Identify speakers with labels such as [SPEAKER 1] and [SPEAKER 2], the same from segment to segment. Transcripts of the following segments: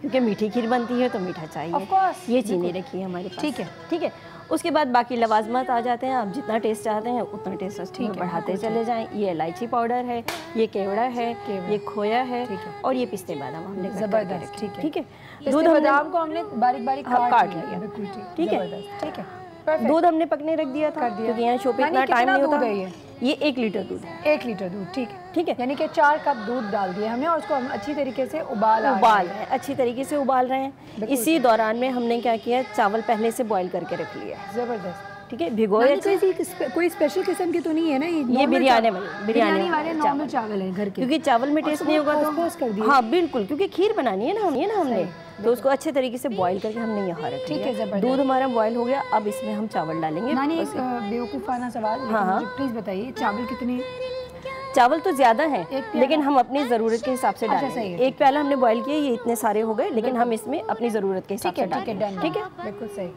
[SPEAKER 1] کیونکہ میٹھی کھیر بنتی ہے تو میٹھا چاہیے.
[SPEAKER 2] Of course.
[SPEAKER 1] یہ چینی رکھی ہے ہمارے پاس.
[SPEAKER 2] ٹھیک ہے.
[SPEAKER 1] ٹھیک ہے. اس کے بعد باقی لوازمات آ جاتے ہیں. آپ جتنا ٹیسٹ چاہتے ہیں اتنا ٹیسٹ اس میں بڑھاتے چلے جائیں. یہ الائچی پاؤڈر ہے, یہ کیوڑا ہے, یہ کھویا ہے, اور یہ پستے بادام ہم نے
[SPEAKER 2] زبردست.
[SPEAKER 1] ٹھیک ہے.
[SPEAKER 2] دودھ بادام کو ہم نے باریک باریک
[SPEAKER 1] کاٹ لیا.
[SPEAKER 2] بالکل
[SPEAKER 1] ٹھیک ہے.
[SPEAKER 2] ٹھیک ہے.
[SPEAKER 1] دودھ ہم نے پکنے رکھ دیا تھا کیونکہ یہاں شو پہ اتنا ٹائم نہیں ہوتا. یہ 1 لیٹر دودھ ہے.
[SPEAKER 2] 1 لیٹر دودھ. ٹھیک ہے.
[SPEAKER 1] ٹھیک ہے.
[SPEAKER 2] یعنی کہ 4 کپ دودھ ڈال دیا ہم نے, اور اس کو ہم اچھی طریقے سے ابال
[SPEAKER 1] رہے ہیں. اچھی طریقے سے ابال رہے ہیں. اسی دوران میں ہم نے کیا کیا, چاول پہلے سے بوائل کر کے رکھ لیا.
[SPEAKER 2] زبردست.
[SPEAKER 1] ٹھیک ہے. بھگوئے
[SPEAKER 2] کوئی اسپیشل قسم کی تو نہیں ہے نا,
[SPEAKER 1] یہ بریانی
[SPEAKER 2] والے نارمل چاول ہیں گھر کے,
[SPEAKER 1] کیونکہ چاول میں ٹیسٹ نہیں ہوگا تو. ہاں بالکل, کیونکہ کھیر بنانی ہے نا ہم نے, تو اس کو اچھے طریقے سے بوائل کر کے ہم نے یہاں رکھ لیا. دودھ ہمارا بوائل ہو گیا. اب اس میں ہم چاول ڈالیں گے.
[SPEAKER 2] نانی ایک بیوقوفانہ سوال, مجھے پلیز بتائیے چاول کتنے؟
[SPEAKER 1] چاول تو زیادہ ہیں لیکن ہم اپنی ضرورت کے حساب سے ڈالیں گے. 1 پیالہ ہم نے بوائل کیا, یہ اتنے سارے ہو گئے, لیکن ہم اس میں اپنی ضرورت کے حساب سے ڈالیں گے. ٹھیک ہے.
[SPEAKER 2] بالکل صحیح.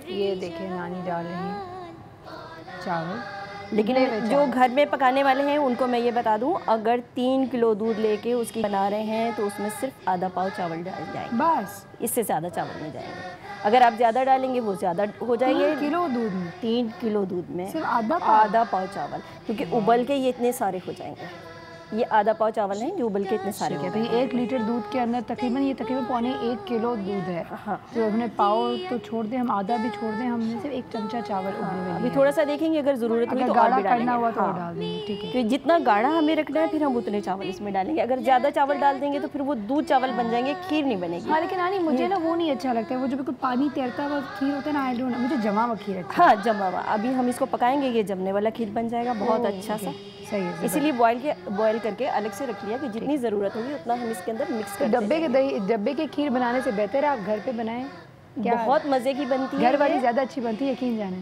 [SPEAKER 2] یہ دیکھیں نانی ڈال رہی ہیں چاول.
[SPEAKER 1] لیکن جو گھر میں پکانے والے ہیں ان کو میں یہ بتا دوں, اگر 3 کلو دودھ لے کے اس کی بنا رہے ہیں تو اس میں صرف آدھا پاؤ چاول ڈال جائیں گے.
[SPEAKER 2] بس
[SPEAKER 1] اس سے زیادہ چاول نہیں جائیں گے. اگر آپ زیادہ ڈالیں گے وہ زیادہ ہو جائیں گے. 3 کلو دودھ میں صرف آدھا پاؤ چاول, کیونکہ ابل کے یہ اتنے سارے ہو جائیں گے. یہ آدھا پاؤ چاول ہیں جو ابل کے اتنے سارے ہو گئے.
[SPEAKER 2] 1 لیٹر دودھ کے اندر تقریباً پونے 1 کلو دودھ ہے.
[SPEAKER 1] ہاں,
[SPEAKER 2] تو ہم نے پاؤ تو چھوڑ دیں, ہم آدھا بھی چھوڑ دیں, ہم نے صرف 1 چمچہ چاول ابلے ہوئے.
[SPEAKER 1] ابھی تھوڑا سا دیکھیں گے, اگر ضرورت ہوئی تو اور بھی ڈالیں گے.
[SPEAKER 2] تو ڈال دیں گے. ٹھیک ہے.
[SPEAKER 1] جتنا گاڑھا ہمیں رکھنا ہے پھر ہم اتنے چاول اس میں ڈالیں گے. اگر زیادہ چاول ڈال دیں گے تو پھر وہ دودھ چاول بن جائیں گے, کھیر نہیں بنے گی.
[SPEAKER 2] ہاں لیکن نانی مجھے نا وہ نہیں اچھا لگتا ہے, وہ جو بالکل پانی تیرتا ہوا کھیر ہوتا ہے نا, مجھے جما ہوا کھیر اچھا.
[SPEAKER 1] ہاں جما ہوا. ابھی ہم اس کو پکائیں گے, یہ جمنے والا کھیر بن جائے گا بہت اچھا سا.
[SPEAKER 2] صحیح ہے.
[SPEAKER 1] اسی لیے بوائل کر کے الگ سے رکھ لیا کہ جتنی ضرورت ہوگی اتنا ہم اس کے اندر مکس کر دیں.
[SPEAKER 2] ڈبے کے کھیر بنانے سے بہتر ہے آپ گھر پہ بنائیں.
[SPEAKER 1] بہت مزے کی بنتی ہے.
[SPEAKER 2] گھر والی زیادہ اچھی بنتی ہے, یقین جانیں.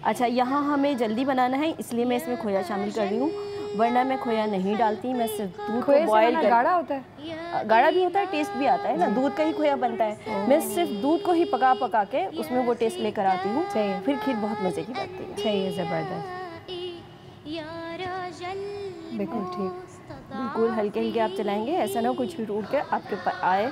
[SPEAKER 1] اچھا, یہاں ہمیں جلدی بنانا ہے اس لیے میں اس میں کھویا شامل کر رہی ہوں, ورنہ میں کھویا نہیں ڈالتی. میں صرف دودھ کو بوائل کر.
[SPEAKER 2] گاڑھا ہوتا ہے,
[SPEAKER 1] گاڑھا بھی ہوتا ہے, ٹیسٹ بھی آتا ہے نا, دودھ کا ہی کھویا بنتا ہے. میں صرف دودھ کو ہی پکا کے اس میں وہ ٹیسٹ لے کر آتی ہوں. پھر کھیر بہت مزے کی بنتی ہے.
[SPEAKER 2] صحیح ہے. زبردست. بالکل ٹھیک.
[SPEAKER 1] بالکل ہلکے ہلکے آپ چلائیں گے, ایسا نہ کچھ بھی ٹوٹ کے آپ کے اوپر آئے,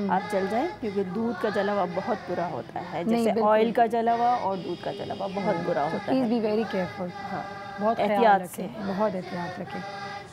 [SPEAKER 1] آپ جل جائیں, کیونکہ دودھ کا جلا ہوا بہت برا ہوتا ہے. جیسے آئل کا جلا ہوا اور دودھ کا جلا ہوا بہت برا ہوتا ہے.
[SPEAKER 2] Please be very careful.
[SPEAKER 1] ہاں,
[SPEAKER 2] بہت
[SPEAKER 1] احتیاط سے,
[SPEAKER 2] بہت احتیاط رکھیں.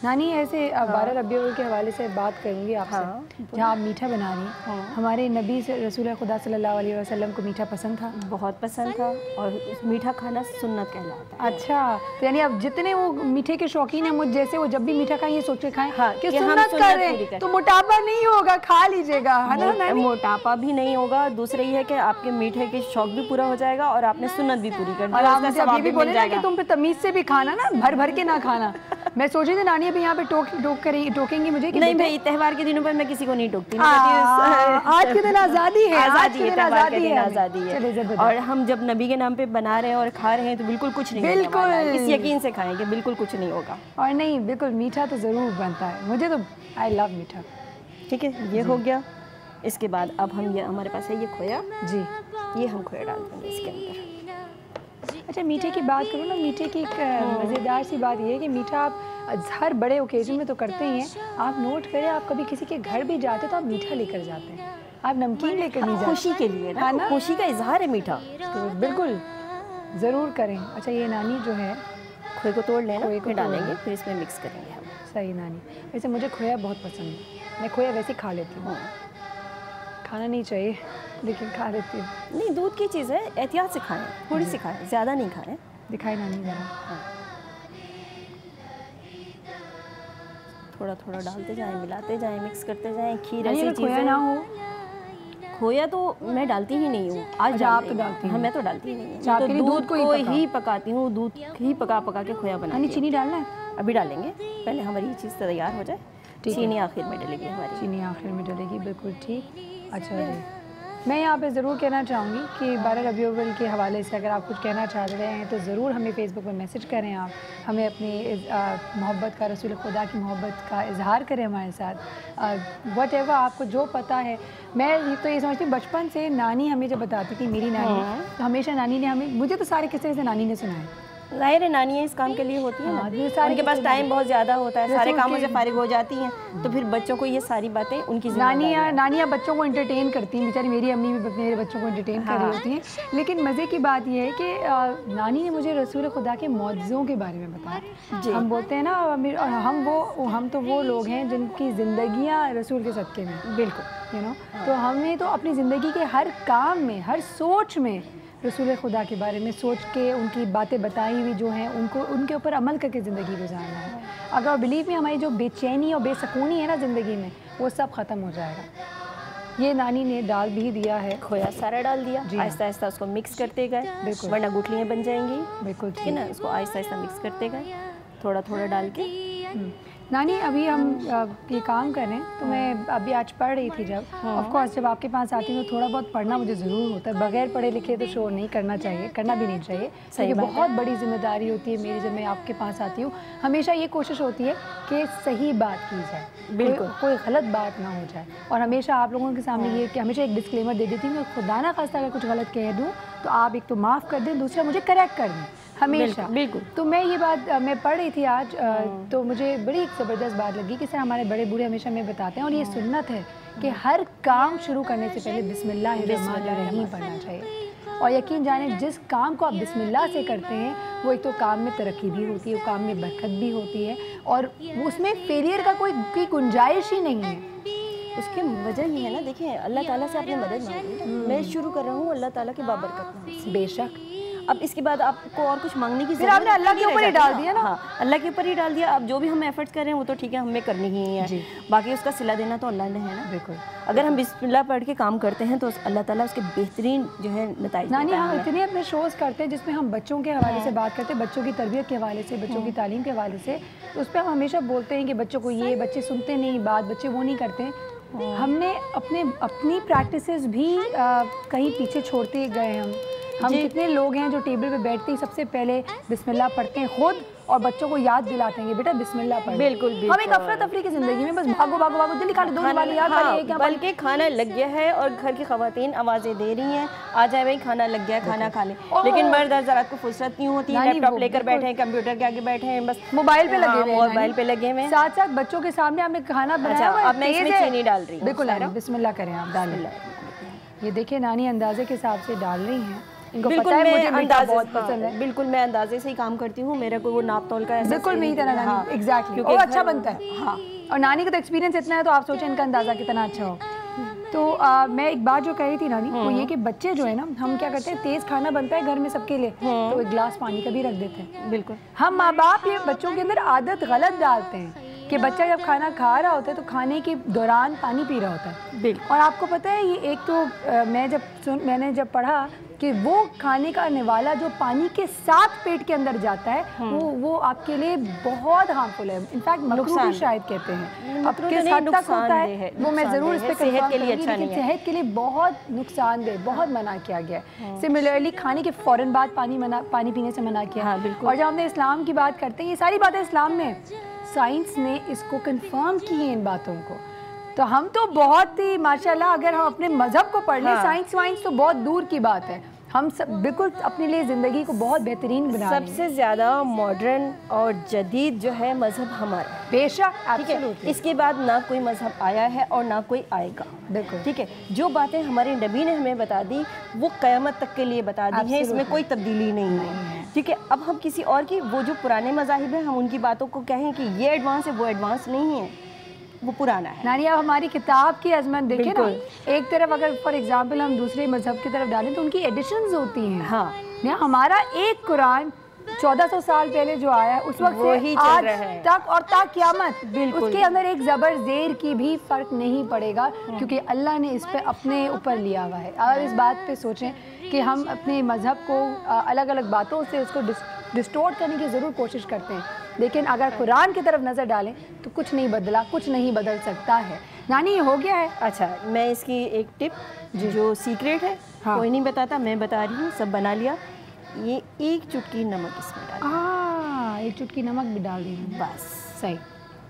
[SPEAKER 2] نانی ایسے 12 ربیع الاول کے حوالے سے بات کروں گی آپ سے, جہاں آپ میٹھا بنا رہی ہیں. ہمارے نبی رسول خدا صلی اللہ علیہ وسلم کو میٹھا پسند تھا.
[SPEAKER 1] بہت پسند تھا, اور میٹھا کھانا سنت کہلاتا ہے.
[SPEAKER 2] اچھا, تو یعنی اب جتنے وہ میٹھے کے شوقین ہیں مجھ جیسے, وہ جب بھی میٹھا کھائیں یہ سوچ کے کھائیں کہ سنت کر رہے ہیں تو موٹاپا نہیں ہوگا, کھا لیجیے گا, ہے نا.
[SPEAKER 1] موٹاپا بھی نہیں ہوگا. دوسرا یہ ہے کہ آپ کے میٹھے کے شوق بھی پورا ہو جائے گا اور آپ نے سنت بھی پوری کر دی.
[SPEAKER 2] اور آپ مجھے ابھی بھی بولے نا کہ تم پہ تمیز سے بھی کھانا نا, بھر بھر کے نہ کھانا. میں سوچ رہی تھی نانی ابھی یہاں پہ ٹوکیں گی مجھے.
[SPEAKER 1] نہیں بھائی, تہوار کے دنوں پر میں کسی کو نہیں ٹوکتی.
[SPEAKER 2] آج کے دن آزادی ہے,
[SPEAKER 1] آزادی ہے. اور ہم جب نبی کے نام پہ بنا رہے ہیں اور کھا رہے ہیں تو بالکل کچھ نہیں, بالکل اس یقین سے کھائیں کہ بالکل کچھ نہیں ہوگا.
[SPEAKER 2] اور نہیں, بالکل میٹھا تو ضرور بنتا ہے, مجھے تو آئی لو میٹھا.
[SPEAKER 1] ٹھیک ہے, یہ ہو گیا. اس کے بعد اب ہم, یہ ہمارے پاس ہے یہ کھویا.
[SPEAKER 2] جی,
[SPEAKER 1] یہ ہم کھویا ڈال دیں گے اس کے اندر.
[SPEAKER 2] اچھا, میٹھے کی بات کروں نا, میٹھے کی ایک مزیدار سی بات یہ ہے کہ میٹھا آپ ہر بڑے اوکیزن میں تو کرتے ہی ہیں. آپ نوٹ کریں, آپ کبھی کسی کے گھر بھی جاتے تو آپ میٹھا لے کر جاتے ہیں, آپ نمکین لے کر نہیں جاتے.
[SPEAKER 1] خوشی کے لیے نا, خوشی کا اظہار ہے میٹھا.
[SPEAKER 2] بالکل ضرور کریں. اچھا, یہ نانی جو ہے
[SPEAKER 1] کھوئے کو توڑ لیں, کھوئے کو ڈالیں گے, پھر اس میں مکس کریں گے ہم.
[SPEAKER 2] صحیح نانی. ویسے مجھے کھویا بہت پسند ہے, میں کھویا ویسے کھا لیتی ہوں. کھانا نہیں چاہیے لیکن کھا لیتی ہوں.
[SPEAKER 1] نہیں, دودھ کی چیز ہے, احتیاط سے کھائیں, تھوڑی سی کھائیں, زیادہ نہیں کھائیں.
[SPEAKER 2] دکھائے نانی ذرا.
[SPEAKER 1] تھوڑا تھوڑا ڈالتے جائیں, ملاتے جائیں, مکس کرتے جائیں. کھیر ایسی چیز
[SPEAKER 2] کھویا نہ ہو,
[SPEAKER 1] کھویا تو میں ڈالتی ہی نہیں ہوں. آج
[SPEAKER 2] آپ تو ڈالتی ہیں.
[SPEAKER 1] میں تو ڈالتی ہی نہیں ہوں. تو دودھ کو ہی پکاتی ہوں, دودھ ہی پکا کے کھویا بناتی ہوں.
[SPEAKER 2] چینی ڈالنا ہے
[SPEAKER 1] ابھی ڈالیں گے, پہلے ہماری یہ چیز تیار ہو جائے. چینی آخر میں ڈلے گی ہماری.
[SPEAKER 2] چینی آخر میں ڈلے گی, بالکل ٹھیک. اچھا جی, میں یہاں پہ ضرور کہنا چاہوں گی کہ 12 ربیع الاول کے حوالے سے اگر آپ کچھ کہنا چاہ رہے ہیں تو ضرور ہمیں فیس بک پر میسج کریں. آپ ہمیں اپنی محبت کا, رسول خدا کی محبت کا اظہار کریں ہمارے ساتھ. وٹ ایور آپ کو جو پتہ ہے. میں تو یہ سمجھتی ہوں بچپن سے نانی ہمیں جب بتاتی تھی, میری نانی, تو ہمیشہ نانی نے ہمیں, مجھے تو سارے قصے سے نانی نے سنائے.
[SPEAKER 1] ظاہر ہے نانیاں اس کام کے لیے ہوتی ہیں نا، ان کے پاس ٹائم بہت زیادہ ہوتا ہے، سارے کاموں سے فارغ ہو جاتی ہیں، تو پھر بچوں کو یہ ساری باتیں ان کی
[SPEAKER 2] نانیاں بچوں کو انٹرٹین کرتی ہیں، بیچاری میری امی بھی میرے بچوں کو انٹرٹین کر رہی ہوتی ہیں. لیکن مزے کی بات یہ ہے کہ نانی نے مجھے رسول خدا کے معجزوں کے بارے میں بتایا. ہم بولتے ہیں نا ہم تو وہ لوگ ہیں جن کی زندگیاں رسول کے صدقے میں. بالکل تو ہمیں تو اپنی زندگی کے ہر کام میں، ہر سوچ میں رسول خدا کے بارے میں سوچ کے ان کی باتیں بتائی ہوئی جو ہیں ان کے اوپر عمل کر کے زندگی گزارنا ہے. اگر بلیو میں ہماری جو بے چینی اور بے سکونی ہے نا زندگی میں، وہ سب ختم ہو جائے گا. یہ نانی نے ڈال بھی دیا ہے،
[SPEAKER 1] کھویا سارا ڈال دیا، آہستہ آہستہ اس کو مکس کرتے گئے. بالکل، ورنہ گٹھلیاں بن جائیں گی. بالکل ٹھیک ہے نا، اس کو آہستہ آہستہ مکس کرتے گئے، تھوڑا تھوڑا ڈال کے.
[SPEAKER 2] نانی ابھی ہم یہ کام کر رہے ہیں تو میں ابھی آج پڑھ رہی تھی جب آف کورس جب آپ کے پاس آتی ہوں تو تھوڑا بہت پڑھنا مجھے ضرور ہوتا ہے. بغیر پڑھے لکھے تو شو نہیں کرنا چاہیے، کرنا بھی نہیں چاہیے. یہ بہت بڑی ذمہ داری ہوتی ہے میری. جب میں آپ کے پاس آتی ہوں ہمیشہ یہ کوشش ہوتی ہے کہ صحیح بات کی جائے، بالکل کوئی غلط بات نہ ہو جائے. اور ہمیشہ آپ لوگوں کے سامنے یہ کہ ہمیشہ ایک ڈسکلیمر دے دیتی ہوں کہ خدا نہ خواستہ اگر کچھ غلط کہہ دوں تو آپ ایک تو معاف کر دیں، دوسرا مجھے کریکٹ کر دیں ہمیشہ. بالکل. تو میں یہ بات میں پڑھ رہی تھی آج تو مجھے بڑی ایک زبردست بات لگی کہ سر ہمارے بڑے بوڑھے ہمیشہ ہمیں بتاتے ہیں اور یہ سنت ہے کہ ہر کام شروع کرنے سے پہلے بسم اللہ الرحمن الرحیم پڑھنا چاہیے. اور یقین جانیں جس کام کو آپ بسم اللہ سے کرتے ہیں وہ ایک تو کام میں ترقی بھی ہوتی ہے، وہ کام میں برکت بھی ہوتی ہے اور اس میں فیلئر کا کوئی گنجائش ہی نہیں ہے.
[SPEAKER 1] اس کی وجہ یہ ہے نا، دیکھیں اللہ تعالیٰ سے آپ نے مدد مانگی، میں شروع کر رہا ہوں اللہ تعالیٰ کی بابرکت.
[SPEAKER 2] بے شک.
[SPEAKER 1] اب اس کے بعد آپ کو اور کچھ مانگنے کی
[SPEAKER 2] ضرورت، آپ نے اللہ کے اوپر ہی ڈال دیا نا.
[SPEAKER 1] ہاں اللہ کے اوپر ہی ڈال دیا. اب جو بھی ہم ایفرٹس کر رہے ہیں وہ تو ٹھیک ہے ہمیں کرنی ہی ہے، باقی اس کا صلہ دینا تو اللہ نے ہے نا. بالکل. اگر ہم بسم اللہ پڑھ کے کام کرتے ہیں تو اللہ تعالیٰ اس کے بہترین جو ہے نتائج.
[SPEAKER 2] نانی ہم اتنے اپنے شوز کرتے ہیں جس میں ہم بچوں کے حوالے سے بات کرتے ہیں، بچوں کی تربیت کے حوالے سے، بچوں کی تعلیم کے حوالے سے. اس پہ ہم ہمیشہ بولتے ہیں کہ بچوں کو یہ، بچے سنتے نہیں بات، بچے وہ نہیں کرتے. ہم نے اپنی پریکٹسز بھی کہیں پیچھے چھوڑتے گئے ہیں. ہم کتنے لوگ ہیں جو ٹیبل پہ بیٹھتے ہی سب سے پہلے بسم اللہ پڑھتے ہیں خود اور بچوں کو یاد دلاتے ہیں کہ بیٹا بسم اللہ پڑھ. بالکل. ہم ایک افراتفری کی زندگی میں بس بھاگو بھاگو بھاگو جلدی کھا لو، دو والی یاد والی ہے کیا.
[SPEAKER 1] بلکہ کھانا لگ گیا ہے اور گھر کی خواتین آوازیں دے رہی ہیں آ جائے بھائی کھانا لگ گیا کھانا کھا لیں. لیکن مرد حضرات کو فرصت نہیں ہوتی ہے، لیپ ٹاپ لے کر بیٹھے ہیں، کمپیوٹر کے آگے بیٹھے ہیں، بس
[SPEAKER 2] موبائل پہ لگے ہوئے ہیں.
[SPEAKER 1] موبائل پہ لگے ہوئے ہیں،
[SPEAKER 2] ساتھ ساتھ بچوں کے سامنے ہم نے کھانا بنایا.
[SPEAKER 1] اب میں اس میں چینی ڈال رہی ہوں.
[SPEAKER 2] بالکل بسم اللہ کریں آپ، ڈالیں. یہ دیکھیں نانی اندازے کے حساب سے ڈال رہی ہیں.
[SPEAKER 1] بالکل میں اندازے بہت پسند ہے، بالکل میں اندازے سے ہی کام کرتی ہوں. میرا کوئی وہ ناپ تول کا ایسا
[SPEAKER 2] بالکل میری طرح نانی ایگزیکٹلی، اور اچھا بنتا ہے. ہاں اور نانی کا تو ایکسپیرینس اتنا ہے تو آپ سوچیں ان کا اندازہ کتنا اچھا ہو. تو میں ایک بات جو کہہ رہی تھی نانی وہ یہ کہ بچے جو ہے نا ہم کیا کرتے ہیں، تیز کھانا بنتا ہے گھر میں سب کے لیے تو ایک گلاس پانی کا بھی رکھ دیتے ہیں. بالکل. ہم ماں باپ یہ بچوں کے اندر عادت غلط ڈالتے ہیں کہ بچہ جب کھانا کھا رہا ہوتا ہے تو کھانے کے دوران پانی پی رہا ہوتا ہے. بالکل. اور آپ کو پتہ ہے یہ ایک تو میں نے جب پڑھا کہ وہ کھانے کا نوالا جو پانی کے ساتھ پیٹ کے اندر جاتا ہے وہ آپ کے لیے بہت ہارمفل ہے. انفیکٹ مکروہ شاید کہتے ہیں. اب کس حد تک ہوتا ہے وہ میں ضرور اس پہ صحت کے لیے اچھا نہیں ہے، صحت کے لیے بہت نقصان دہ، بہت منع کیا گیا ہے. سملرلی کھانے کے فوراً بعد پانی پینے سے منع کیا. اور جب ہم نے اسلام کی بات کرتے ہیں یہ ساری باتیں اسلام میں، سائنس نے اس کو کنفرم کی ہیں ان باتوں کو. تو ہم تو بہت ہی ماشاءاللہ اگر ہم اپنے مذہب کو پڑھ لیں، سائنس وائنس تو بہت دور کی بات ہے. ہم سب بالکل اپنے لیے زندگی کو بہت بہترین بنا رہے ہیں.
[SPEAKER 1] سب سے زیادہ ماڈرن اور جدید جو ہے مذہب ہمارا.
[SPEAKER 2] بے شک.
[SPEAKER 1] ٹھیک ہے، اس کے بعد نہ کوئی مذہب آیا ہے اور نہ کوئی آئے گا. بالکل ٹھیک ہے. جو باتیں ہمارے نبی نے ہمیں بتا دی وہ قیامت تک کے لیے بتا دی ہیں، اس میں کوئی تبدیلی نہیں ہے. ٹھیک ہے. اب ہم کسی اور کی وہ جو پرانے مذاہب ہیں ہم ان کی باتوں کو کہیں کہ یہ ایڈوانس ہے، وہ ایڈوانس نہیں ہے، وہ پرانا ہے.
[SPEAKER 2] نانی اب ہماری کتاب کی عظمت دیکھیں نا، ایک طرف اگر فار ایگزامپل ہم دوسرے مذہب کی طرف ڈالیں تو ان کی ایڈیشنز ہوتی ہیں. ہاں ہمارا ایک قرآن 1400 سال پہلے جو آیا ہے اس وقت سے آج تک اور تا قیامت اس کے اندر ایک زبر زیر کی بھی فرق نہیں پڑے گا، کیونکہ اللہ نے اس پہ اپنے اوپر لیا ہوا ہے. اور اس بات پہ سوچیں کہ ہم اپنے مذہب کو الگ الگ باتوں سے اس کو ڈسٹورٹ کرنے کی ضرور کوشش کرتے ہیں، لیکن اگر قرآن کی طرف نظر ڈالیں تو کچھ نہیں بدلا، کچھ نہیں بدل سکتا ہے. نانی یہ ہو گیا ہے.
[SPEAKER 1] اچھا میں اس کی ایک ٹپ جو سیکریٹ ہے کوئی نہیں بتاتا، میں بتا رہی ہوں، سب بنا لیا. یہ ایک چٹکی نمک اس میں ڈال،
[SPEAKER 2] ایک چٹکی نمک بھی ڈال دی بس. صحیح.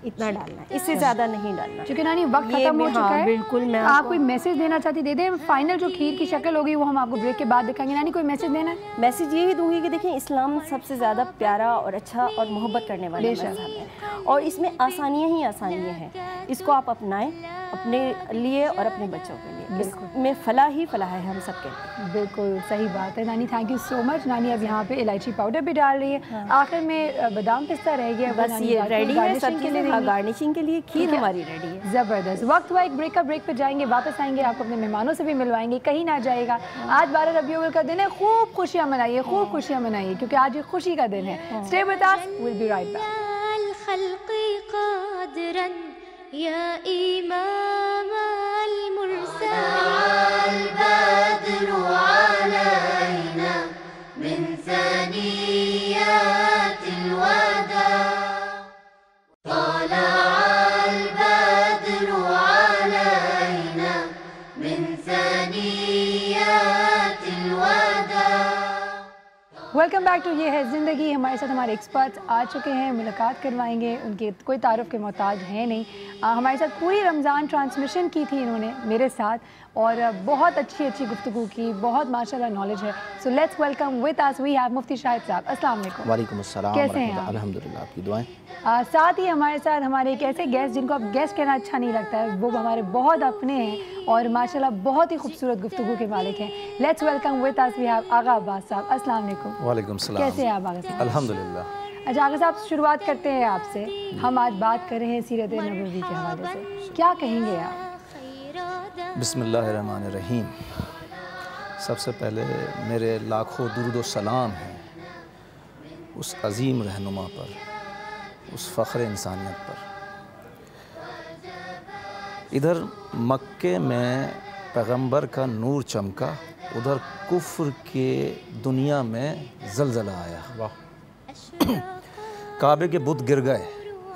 [SPEAKER 1] اتنا ڈالنا ہے, اس سے زیادہ نہیں ڈالنا.
[SPEAKER 2] چونکہ نانی وقت ختم ہو چکا ہے,
[SPEAKER 1] بالکل. میں
[SPEAKER 2] آپ کوئی میسج دینا چاہتی دے دیں. فائنل جو کھیر کی شکل ہوگی وہ ہم آپ کو بریک کے بعد دکھائیں گے. نانی کوئی میسج دینا ہے؟
[SPEAKER 1] میسج یہی دوں گی کہ دیکھیں اسلام سب سے زیادہ پیارا اور اچھا اور محبت کرنے والا مذہب ہے, اور اس میں آسانیاں ہی آسانیاں ہیں. اس کو آپ اپنائیں اپنے لیے اور اپنے بچوں کے لیے. اس میں فلاح ہی فلاح ہے ہم سب کے لیے.
[SPEAKER 2] بالکل صحیح بات ہے نانی, تھینک یو سو مچ. نانی اب یہاں پہ الائچی پاؤڈر بھی ڈال رہی ہے. آخر میں بادام پستہ رہ گیا,
[SPEAKER 1] بس یہ ریڈی ہے سب کے لیے. گارنشنگ کے لیے کھیر ہماری ریڈی ہے.
[SPEAKER 2] زبردست. وقت ہوا ایک بریک کا, بریک پہ جائیں گے, واپس آئیں گے, آپ کو اپنے مہمانوں سے بھی ملوائیں گے, کہیں نہ جائے گا. آج 12 ربیع الاول کا دن ہے, خوب خوشیاں منائیے, خوب خوشیاں منائیے, کیونکہ آج یہ خوشی کا دن ہے. Stay with us, we'll be right back.
[SPEAKER 3] يا إمام المرسلين البدر علينا من ثنيات الوداع طلع البدر علينا من ثنيات الوداع.
[SPEAKER 2] ویلکم بیک ٹو یہ ہے زندگی. ہمارے ساتھ ہمارے ایکسپرٹس آ چکے ہیں, ملاقات کروائیں گے. ان کے کوئی تعارف کے محتاج ہیں نہیں. ہمارے ساتھ پوری رمضان ٹرانسمیشن کی تھی انہوں نے میرے ساتھ, اور بہت اچھی گفتگو کی, بہت ماشاءاللہ نالج ہے. So let's welcome with us we have Mufti Shahid صاحب. السلام علیکم.
[SPEAKER 4] وعلیکم السلام.
[SPEAKER 2] کیسے ہیں آپ؟
[SPEAKER 4] الحمدللہ, آپ کی دعائیں.
[SPEAKER 2] ساتھ ہی ہمارے ساتھ ہمارے ایک ایسے گیسٹ جن کو اب گیسٹ کہنا اچھا نہیں لگتا ہے, وہ ہمارے بہت اپنے ہیں اور ماشاءاللہ بہت ہی خوبصورت گفتگو کے مالک ہیں. Let's welcome with us we have Agha Abbas صاحب. السلام علیکم.
[SPEAKER 4] وعلیکم السلام.
[SPEAKER 2] کیسے ہیں آپ آغا صاحب؟
[SPEAKER 4] الحمدللہ.
[SPEAKER 2] اچھا آغا صاحب, شروعات کرتے ہیں آپ سے. ہم آج بات کر رہے ہیں سیرت نبوی کے حوالے سے, کیا کہیں گے آپ؟
[SPEAKER 4] بسم اللہ الرحمن الرحیم. سب سے پہلے میرے لاکھوں درود و سلام ہیں اس عظیم رہنما پر, اس فخر انسانیت پر. ادھر مکے میں پیغمبر کا نور چمکا, ادھر کفر کے دنیا میں زلزلہ آیا. کعبے کے بت گر گئے,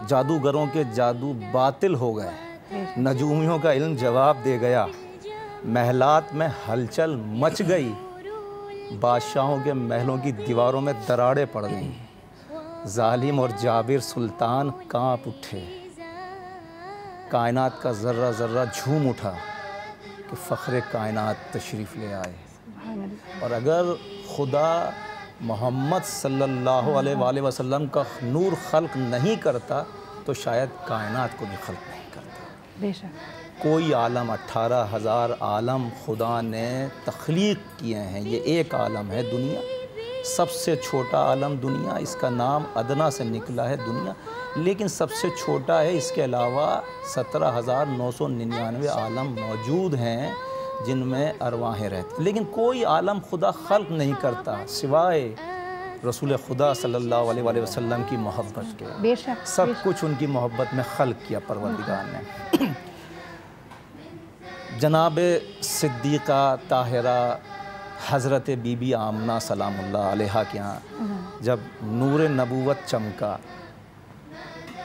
[SPEAKER 4] جادوگروں کے جادو باطل ہو گئے, نجومیوں کا علم جواب دے گیا, محلات میں ہلچل مچ گئی, بادشاہوں کے محلوں کی دیواروں میں دراڑیں پڑ گئیں, ظالم اور جابر سلطان کانپ اٹھے, کائنات کا ذرہ ذرہ جھوم اٹھا کہ فخر کائنات تشریف لے آئے. اور اگر خدا محمد صلی اللہ علیہ وآلہ وسلم کا نور خلق نہیں کرتا تو شاید کائنات کو بھی خلق نہیں کرتا.
[SPEAKER 2] بے شک.
[SPEAKER 4] کوئی عالم 18,000 عالم خدا نے تخلیق کیے ہیں, یہ ایک عالم ہے دنیا, سب سے چھوٹا عالم دنیا, اس کا نام ادنا سے نکلا ہے دنیا, لیکن سب سے چھوٹا ہے. اس کے علاوہ 17,999 عالم موجود ہیں جن میں ارواحیں رہتی, لیکن کوئی عالم خدا خلق نہیں کرتا سوائے رسول خدا صلی اللہ علیہ وآلہ وسلم کی محبت کے.
[SPEAKER 2] بے شک.
[SPEAKER 4] سب کچھ ان کی محبت میں خلق کیا پروردگار نے. جناب صدیقہ طاہرہ حضرت بی بی آمنہ سلام اللہ علیہا کے ہاں جب نور نبوت چمکا,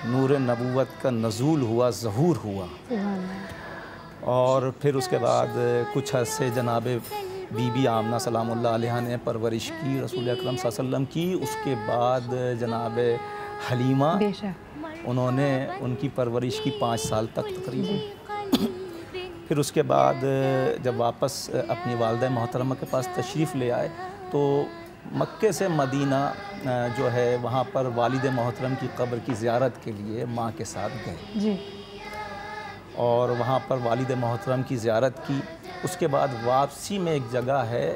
[SPEAKER 4] نور نبوت کا نزول ہوا, ظہور ہوا, اور پھر اس کے بعد کچھ عرصے جناب بی بی آمنہ سلام اللہ علیہا نے پرورش کی رسول اکرم صلی اللہ علیہ وسلم کی. اس کے بعد جناب حلیمہ, انہوں نے ان کی پرورش کی 5 سال تک تقریباً. پھر اس کے بعد جب واپس اپنی والدہ محترمہ کے پاس تشریف لے آئے تو مکے سے مدینہ جو ہے وہاں پر والد محترم کی قبر کی زیارت کے لیے ماں کے ساتھ گئے
[SPEAKER 2] جی,
[SPEAKER 4] اور وہاں پر والد محترم کی زیارت کی. اس کے بعد واپسی میں ایک جگہ ہے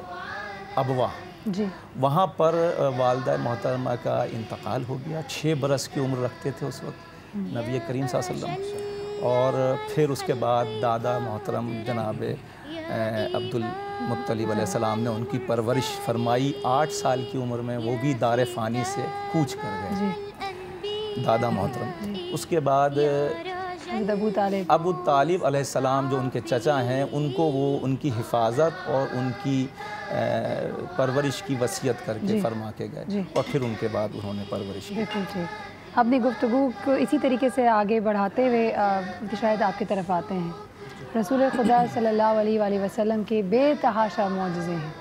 [SPEAKER 4] ابوا
[SPEAKER 2] جی,
[SPEAKER 4] وہاں پر والدہ محترمہ کا انتقال ہو گیا. 6 برس کی عمر رکھتے تھے اس وقت نبی کریم صلی اللہ علیہ وسلم. اور پھر اس کے بعد دادا محترم جناب عبدالمطلب علیہ السلام نے ان کی پرورش فرمائی. 8 سال کی عمر میں وہ بھی دار فانی سے کوچ کر گئے دادا محترم. اس کے بعد ابو طالب علیہ السلام جو ان کے چچا ہیں, ان کو وہ ان کی حفاظت اور ان کی پرورش کی وصیت کر کے فرما کے گئے, اور پھر ان کے بعد انہوں نے پرورش کی.
[SPEAKER 2] بالکل ٹھیک. اپنی گفتگو کو اسی طریقے سے آگے بڑھاتے ہوئے شاید آپ کی طرف آتے ہیں. رسول خدا صلی اللہ علیہ وآلہ وسلم کے بے تحاشا معجزے ہیں.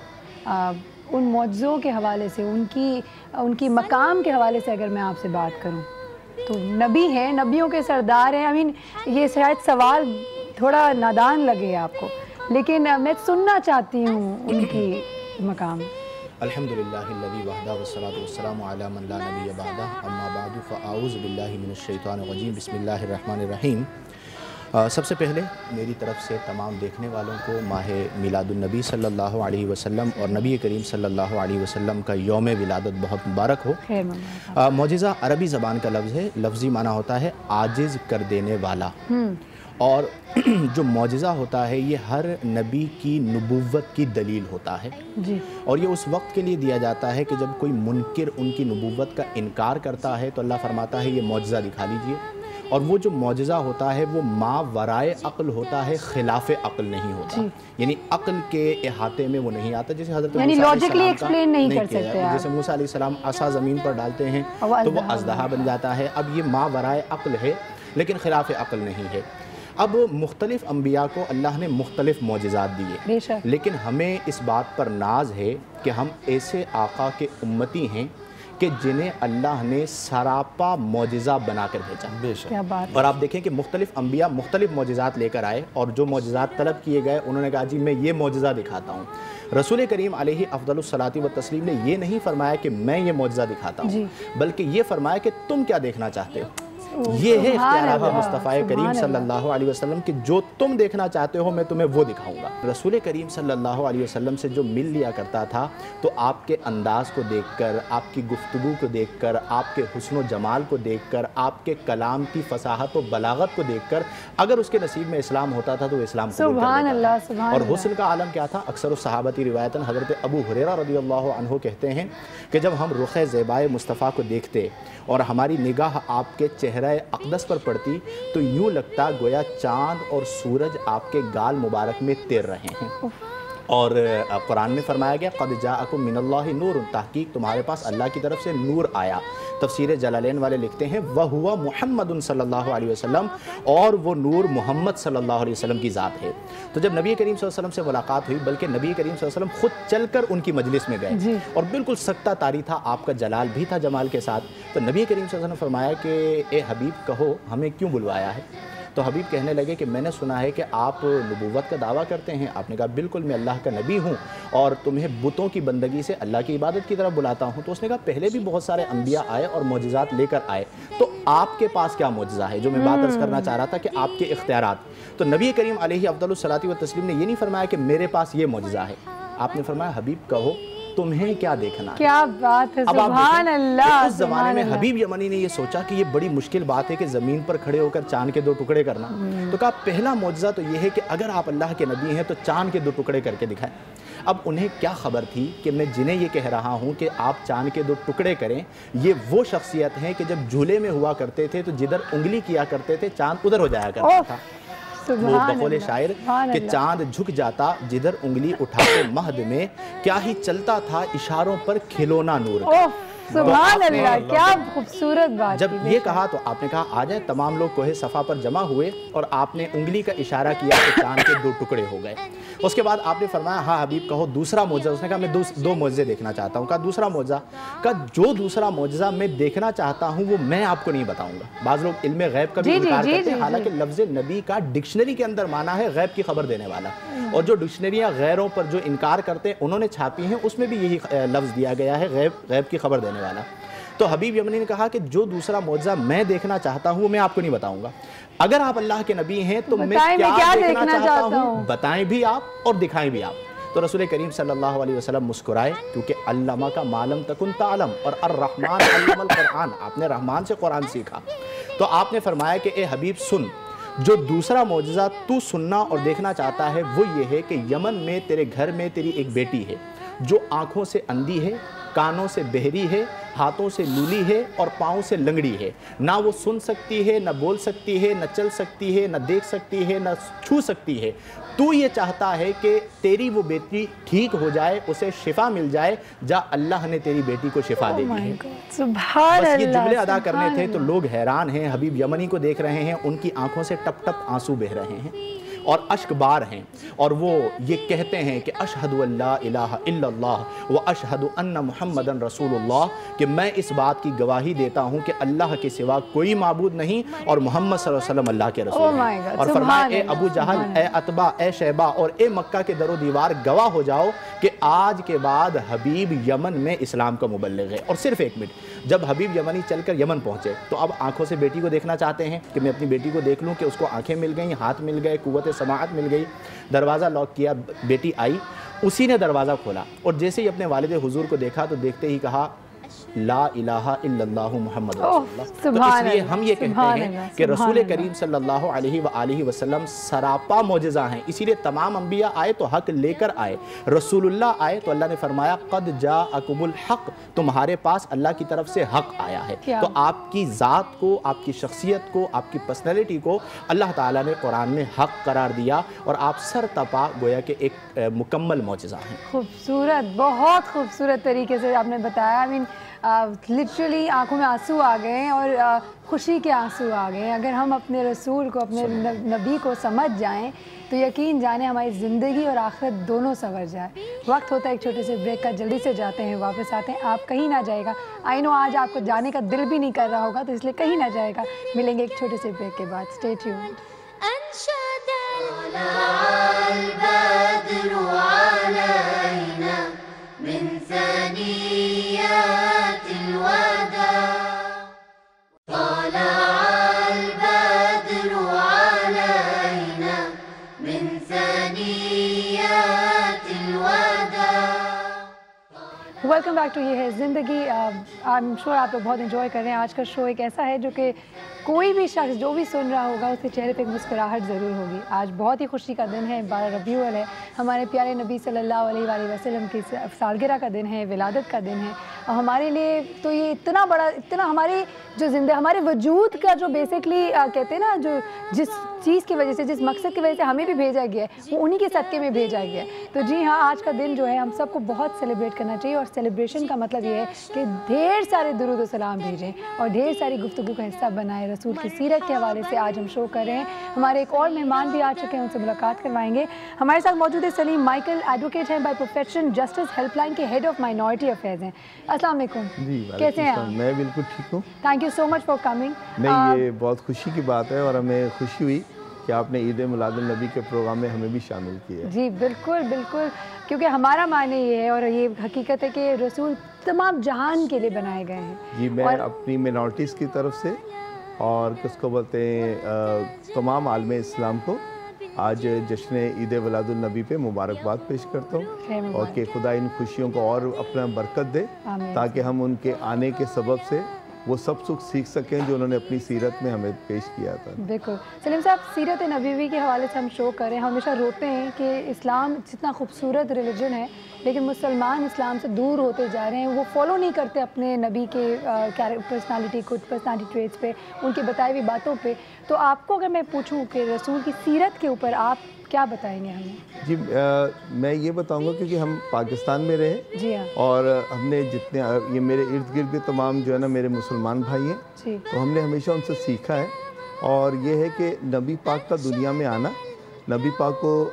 [SPEAKER 2] ان معجزوں کے حوالے سے, ان کی مقام کے حوالے سے اگر میں آپ سے بات کروں تو نبی ہیں, نبیوں کے سردار ہیں. I mean یہ شاید سوال تھوڑا نادان لگے آپ کو, لیکن میں سننا چاہتی ہوں ان کی مقام.
[SPEAKER 5] الحمدللہ الذی وحدہ والصلاۃ والسلام علی من لا نبی بعدہ اما بعد فاعوذ باللہ من الشیطان الرجیم بسم اللہ الرحمن الرحیم. سب سے پہلے میری طرف سے تمام دیکھنے والوں کو ماہ میلاد النبی صلی اللہ علیہ وسلم اور نبی کریم صلی اللہ علیہ وسلم کا یوم ولادت بہت مبارک ہو. معجزہ عربی زبان کا لفظ ہے, لفظی معنی ہوتا ہے عاجز کر دینے والا. اور جو معجزہ ہوتا ہے یہ ہر نبی کی نبوت کی دلیل ہوتا ہے جی. اور یہ اس وقت کے لیے دیا جاتا ہے کہ جب کوئی منکر ان کی نبوت کا انکار کرتا ہے تو اللہ فرماتا ہے یہ معجزہ دکھا لیجئے. اور وہ جو معجزہ ہوتا ہے وہ ما ورائے عقل ہوتا ہے, خلاف عقل نہیں ہوتا. یعنی عقل کے احاطے میں وہ نہیں آتا. جیسے حضرت
[SPEAKER 2] یعنی لاجیکلی ایکسپلین نہیں کر سکتے.
[SPEAKER 5] جیسے موسیٰ علیہ السلام عصا زمین پر ڈالتے ہیں تو وہ اژدہا بن جاتا ہے. اب یہ ما ورائے عقل ہے لیکن خلاف عقل نہیں ہے. اب مختلف انبیاء کو اللہ نے مختلف معجزات دیے, لیکن ہمیں اس بات پر ناز ہے کہ ہم ایسے آقا کے امتی ہیں کہ جنہیں اللہ نے سراپا معجزہ بنا کر بھیجا. اور آپ دیکھیں کہ مختلف انبیاء مختلف معجزات لے کر آئے, اور جو معجزات طلب کیے گئے انہوں نے کہا جی میں یہ معجزہ دکھاتا ہوں. رسول کریم علیہ افضل الصلاۃ والتسلیم نے یہ نہیں فرمایا کہ میں یہ معجزہ دکھاتا ہوں, بلکہ یہ فرمایا کہ تم کیا دیکھنا چاہتے ہو. یہ ہے اختیارات مصطفیٰ کریم صلی اللہ علیہ وسلم کہ جو تم دیکھنا چاہتے ہو میں تمہیں وہ دکھاؤں گا. رسول کریم صلی اللہ علیہ وسلم سے جو مل لیا کرتا تھا تو آپ کے انداز کو دیکھ کر, آپ کی گفتگو کو دیکھ کر, آپ کے حسن و جمال کو دیکھ کر, آپ کے کلام کی فصاحت و بلاغت کو دیکھ کر اگر اس کے نصیب میں اسلام ہوتا تھا تو وہ اسلام قبول کر لیتا تھا. اور حسن کا عالم کیا تھا؟ اکثر الصحابتی روایتاً حضرت ابو ہریرہ رضی اللہ عنہ کہتے ہیں کہ جب ہم رخ زیبائے مصطفیٰ کو دیکھتے اور ہماری نگاہ آپ کے چہرہ اقدس پر پڑتی تو یوں لگتا گویا چاند اور سورج آپ کے گال مبارک میں تیر رہے ہیں. اور قرآن میں فرمایا گیا قد جاءکم من اللہ نور, تحقیق تمہارے پاس اللہ کی طرف سے نور آیا. تفسیر جلالین والے لکھتے ہیں وَهُوَ مُحَمَّدٌ صلی اللہ علیہ وسلم, اور وہ نور محمد صلی اللہ علیہ وسلم کی ذات ہے. تو جب نبی کریم صلی اللہ علیہ وسلم سے ملاقات ہوئی, بلکہ نبی کریم صلی اللہ علیہ وسلم خود چل کر ان کی مجلس میں گئے اور بالکل سکتہ طاری تھا, آپ کا جلال بھی تھا جمال کے ساتھ. تو نبی کریم صلی اللہ علیہ وسلم نے فرمایا کہ اے حبیب کہو ہمیں کیوں بلوایا ہے. تو حبیب کہنے لگے کہ میں نے سنا ہے کہ آپ نبوت کا دعویٰ کرتے ہیں. آپ نے کہا بالکل میں اللہ کا نبی ہوں اور تمہیں بتوں کی بندگی سے اللہ کی عبادت کی طرف بلاتا ہوں. تو اس نے کہا پہلے بھی بہت سارے انبیاء آئے اور معجزات لے کر آئے, تو آپ کے پاس کیا معجزہ ہے؟ جو میں بات عرض کرنا چاہ رہا تھا کہ آپ کے اختیارات. تو نبی کریم علیہ افضل الصلاۃ والتسلیم نے یہ نہیں فرمایا کہ میرے پاس یہ معجزہ ہے, آپ نے فرمایا حبیب کہو تمہیں کیا دیکھنا ہے.
[SPEAKER 2] کیا بات ہے, سبحان اللہ.
[SPEAKER 5] اس زمانے میں حبیب یمنی نے یہ سوچا کہ یہ بڑی مشکل بات ہے کہ زمین پر کھڑے ہو کر چاند کے 2 ٹکڑے کرنا. تو کہا پہلا معجزہ تو یہ ہے کہ اگر آپ اللہ کے نبی ہیں تو چاند کے 2 ٹکڑے کر کے دکھائیں. اب انہیں کیا خبر تھی کہ میں جنہیں یہ کہہ رہا ہوں کہ آپ چاند کے 2 ٹکڑے کریں, یہ وہ شخصیت ہیں کہ جب جھولے میں ہوا کرتے تھے تو جدھر انگلی کیا کرتے تھے چاند ادھر ہو جایا کرتا تھا. وہ بقول شاعر کہ چاند جھک جاتا جدھر انگلی اٹھاتے مہد میں, کیا ہی چلتا تھا اشاروں پر کھلونا نور کا.
[SPEAKER 2] سبحان اللہ, کیا خوبصورت بات.
[SPEAKER 5] جب یہ کہا تو آپ نے کہا آ جائیں. تمام لوگ کوہ صفا پر جمع ہوئے اور آپ نے انگلی کا اشارہ کیا کہ چاند کے 2 ٹکڑے ہو گئے. اس کے بعد آپ نے فرمایا ہاں حبیب کہو دوسرا معجزہ. اس نے کہا میں 2 معجزے دیکھنا چاہتا ہوں. کہا دوسرا معجزہ. کہا جو دوسرا معجزہ میں دیکھنا چاہتا ہوں وہ میں آپ کو نہیں بتاؤں گا. بعض لوگ علم غیب کا بھی انکار کرتے ہیں, حالانکہ لفظ نبی کا ڈکشنری کے اندر معنی ہے غیب کی خبر دینے والا, اور جو ڈکشنریاں غیروں پر جو انکار کرتے ہیں انہوں نے چھاپی ہیں اس میں بھی یہی لفظ دیا گیا ہے غیب کی خبر دینے والا. تو حبیب یمنی نے کہا کہ جو دوسرا معجزہ میں دیکھنا چاہتا ہوں وہ میں آپ کو نہیں بتاؤں گا. اگر آپ اللہ کے نبی ہیں تو میں کیا دیکھنا چاہتا ہوں بتائیں بھی آپ اور دکھائیں بھی آپ. تو رسول کریم صلی اللہ علیہ وسلم مسکرائے, کیونکہ علمہ کا معلم تکن تعلم, اور الرحمن علم القرآن, آپ نے رحمان سے قرآن سیکھا. تو آپ نے فرمایا کہ اے حبیب سن, جو دوسرا معجزہ تو سننا اور دیکھنا چاہتا ہے وہ یہ ہے کہ یمن میں تیرے گھر میں تیری ایک بیٹی ہے جو آنکھوں سے اندھی ہے, کانوں سے بہری ہے, ہاتھوں سے لولی ہے اور پاؤں سے لنگڑی ہے. نہ وہ سن سکتی ہے, نہ بول سکتی ہے, نہ چل سکتی ہے, نہ دیکھ سکتی ہے, نہ چھو سکتی ہے. تو یہ چاہتا ہے کہ تیری وہ بیٹی ٹھیک ہو جائے, اسے شفا مل جائے. جا اللہ نے تیری بیٹی کو شفا دے دی ہے.
[SPEAKER 2] سبحان
[SPEAKER 5] بس یہ جملے ادا کرنے تھے تو لوگ حیران ہیں, حبیب یمنی کو دیکھ رہے ہیں, ان کی آنکھوں سے ٹپ ٹپ آنسو بہہ رہے ہیں. اور اشکبار ہیں، اور وہ یہ کہتے ہیں کہ اشہد ان لا الہ الا اللہ و اشہد ان محمدن رسول اللہ، کہ میں اس بات کی گواہی دیتا ہوں کہ اللہ کے سوا کوئی معبود نہیں اور محمد صلی اللہ علیہ وسلم اللہ کے رسول ہیں۔ اور فرمایا اے ابو جہل، اے عتبہ، اے شیبہ اور اے مکہ کے در و دیوار، گواہ ہو جاؤ کہ آج کے بعد حبیب یمن میں اسلام کا مبلغ ہے۔ اور صرف ایک منٹ، جب حبیب یمنی چل کر یمن پہنچے تو اب آنکھوں سے بیٹی کو دیکھنا چاہتے ہیں کہ میں اپنی بیٹی کو دیکھ لوں، کہ اس کو آنکھیں مل گئیں، ہاتھ مل گئے، قوت سماعت مل گئی، دروازہ لاک کیا، بیٹی آئی، اسی نے دروازہ کھولا اور جیسے ہی اپنے والد حضور کو دیکھا تو دیکھتے ہی کہا لا الہ الا اللہ محمد رسول اللہ۔ تو اس لیے ہم یہ کہتے ہیں کہ رسول کریم صلی اللہ علیہ وآلہ وسلم سراپا معجزہ ہیں، اسی لیے تمام انبیاء آئے تو حق لے کر آئے، رسول اللہ آئے تو اللہ نے فرمایا قد جاءکم الحق، تمہارے پاس اللہ کی طرف سے حق آیا ہے۔ تو آپ کی ذات کو، آپ کی شخصیت کو، آپ کی پرسنالٹی کو اللہ تعالیٰ نے قرآن میں حق قرار دیا اور آپ سر تپا گویا کہ ایک مکمل معجزہ ہیں۔
[SPEAKER 2] خوبصورت، بہت خوبصورت طریقے سے آپ نے بتایا۔ لٹرلی آنکھوں میں آنسو آ گئے اور خوشی کے آنسو آ گئے۔ اگر ہم اپنے رسول کو، اپنے نبی کو سمجھ جائیں تو یقین جانے ہماری زندگی اور آخرت دونوں سنور جائے۔ وقت ہوتا ہے ایک چھوٹے سے بریک کا، جلدی سے جاتے ہیں، واپس آتے ہیں۔ آپ کہیں نہ جائے گا، آئی نو آج آپ کو جانے کا دل بھی نہیں کر رہا ہوگا، تو اس لیے کہیں نہ جائے گا۔ ملیں گے ایک چھوٹے سے بریک کے بعد۔ Stay tuned.
[SPEAKER 3] من ثنيات الوداع طلع البدر علينا من ثنيات الوداع۔
[SPEAKER 2] ویلکم بیک ٹو یہ ہے زندگی۔ آئی ایم شیور آپ لوگ بہت انجوائے کر رہے ہیں۔ آج کا شو ایک ایسا ہے جو کہ کوئی بھی شخص جو بھی سن رہا ہوگا اس کے چہرے پہ ایک مسکراہٹ ضرور ہوگی۔ آج بہت ہی خوشی کا دن ہے، 12 ربیع الاول ہے، ہمارے پیارے نبی صلی اللہ علیہ وآلہ وسلم کی سالگرہ کا دن ہے، ولادت کا دن ہے۔ اور ہمارے لیے تو یہ اتنا بڑا، اتنا ہماری جو ہمارے وجود کا جو بیسکلی کہتے ہیں نا، جو جس چیز کی وجہ سے، جس مقصد کی وجہ سے ہمیں بھی بھیجا گیا ہے، وہ انہی کے صدقے میں بھیجا گیا ہے۔ تو جی ہاں، آج کا دن جو ہے ہم سب کو بہت سیلیبریٹ کرنا چاہیے، اور سیلیبریشن کا مطلب یہ ہے کہ ڈھیر سارے درود و سلام بھیجیں اور ڈھیر ساری گفتگو کا حصہ بنائیں۔ رسول کی سیرت کے حوالے سے آج ہم شو کر رہے ہیں۔ ہمارے ایک اور مہمان بھی آ چکے ہیں، ان سے ملاقات کروائیں گے۔ ہمارے ساتھ موجود ہے سلیم مائیکل، ایڈوکیٹ ہیں by profession, justice help line کے ہیڈ آف مائنورٹی افیئرز ہیں۔ السلام علیکم۔
[SPEAKER 6] جی
[SPEAKER 2] کیسے ہیں آپ؟
[SPEAKER 6] میں بالکل ٹھیک ہوں،
[SPEAKER 2] thank you so much for coming.
[SPEAKER 6] نہیں یہ بہت خوشی کی بات ہے اور ہمیں خوشی ہوئی کہ آپ نے عید میلاد النبی کے پروگرام میں ہمیں بھی شامل کیا ہے۔
[SPEAKER 2] جی بالکل بالکل، کیونکہ ہمارا معنی یہ ہے اور یہ حقیقت ہے کہ رسول تمام جہان کے لیے بنائے گئے ہیں۔
[SPEAKER 6] جی میں اپنی مینورٹیز کی طرف سے اور کس کو بولتے ہیں تمام عالم اسلام کو آج جشن عید میلاد النبی پہ مبارکباد پیش کرتا ہوں، اور کہ خدا ان خوشیوں کو اور اپنا برکت دے تاکہ ہم ان کے آنے کے سبب سے وہ سب سکھ سیکھ سکیں جو انہوں نے اپنی سیرت میں ہمیں پیش کیا تھا۔
[SPEAKER 2] بالکل سلیم صاحب، سیرت نبوی کے حوالے سے ہم شو کریں، ہم ہمیشہ روتے ہیں کہ اسلام جتنا خوبصورت ریلیجن ہے لیکن مسلمان اسلام سے دور ہوتے جا رہے ہیں، وہ فالو نہیں کرتے اپنے نبی کے پرسنالٹی کو، پرسنالٹی ٹریٹس پہ، ان کی بتائی ہوئی باتوں پہ۔ تو آپ کو اگر میں پوچھوں کہ رسول کی سیرت کے اوپر آپ کیا بتائیں گے ہمیں؟
[SPEAKER 6] جی میں یہ بتاؤں گا کیونکہ ہم پاکستان میں رہے،
[SPEAKER 2] جی ہاں،
[SPEAKER 6] اور ہم نے جتنے یہ میرے ارد گرد بھی تمام جو ہے نا میرے مسلمان بھائی ہیں،
[SPEAKER 2] جی
[SPEAKER 6] تو ہم نے ہمیشہ ان سے سیکھا ہے، اور یہ ہے کہ نبی پاک کا دنیا میں آنا، نبی پاک کو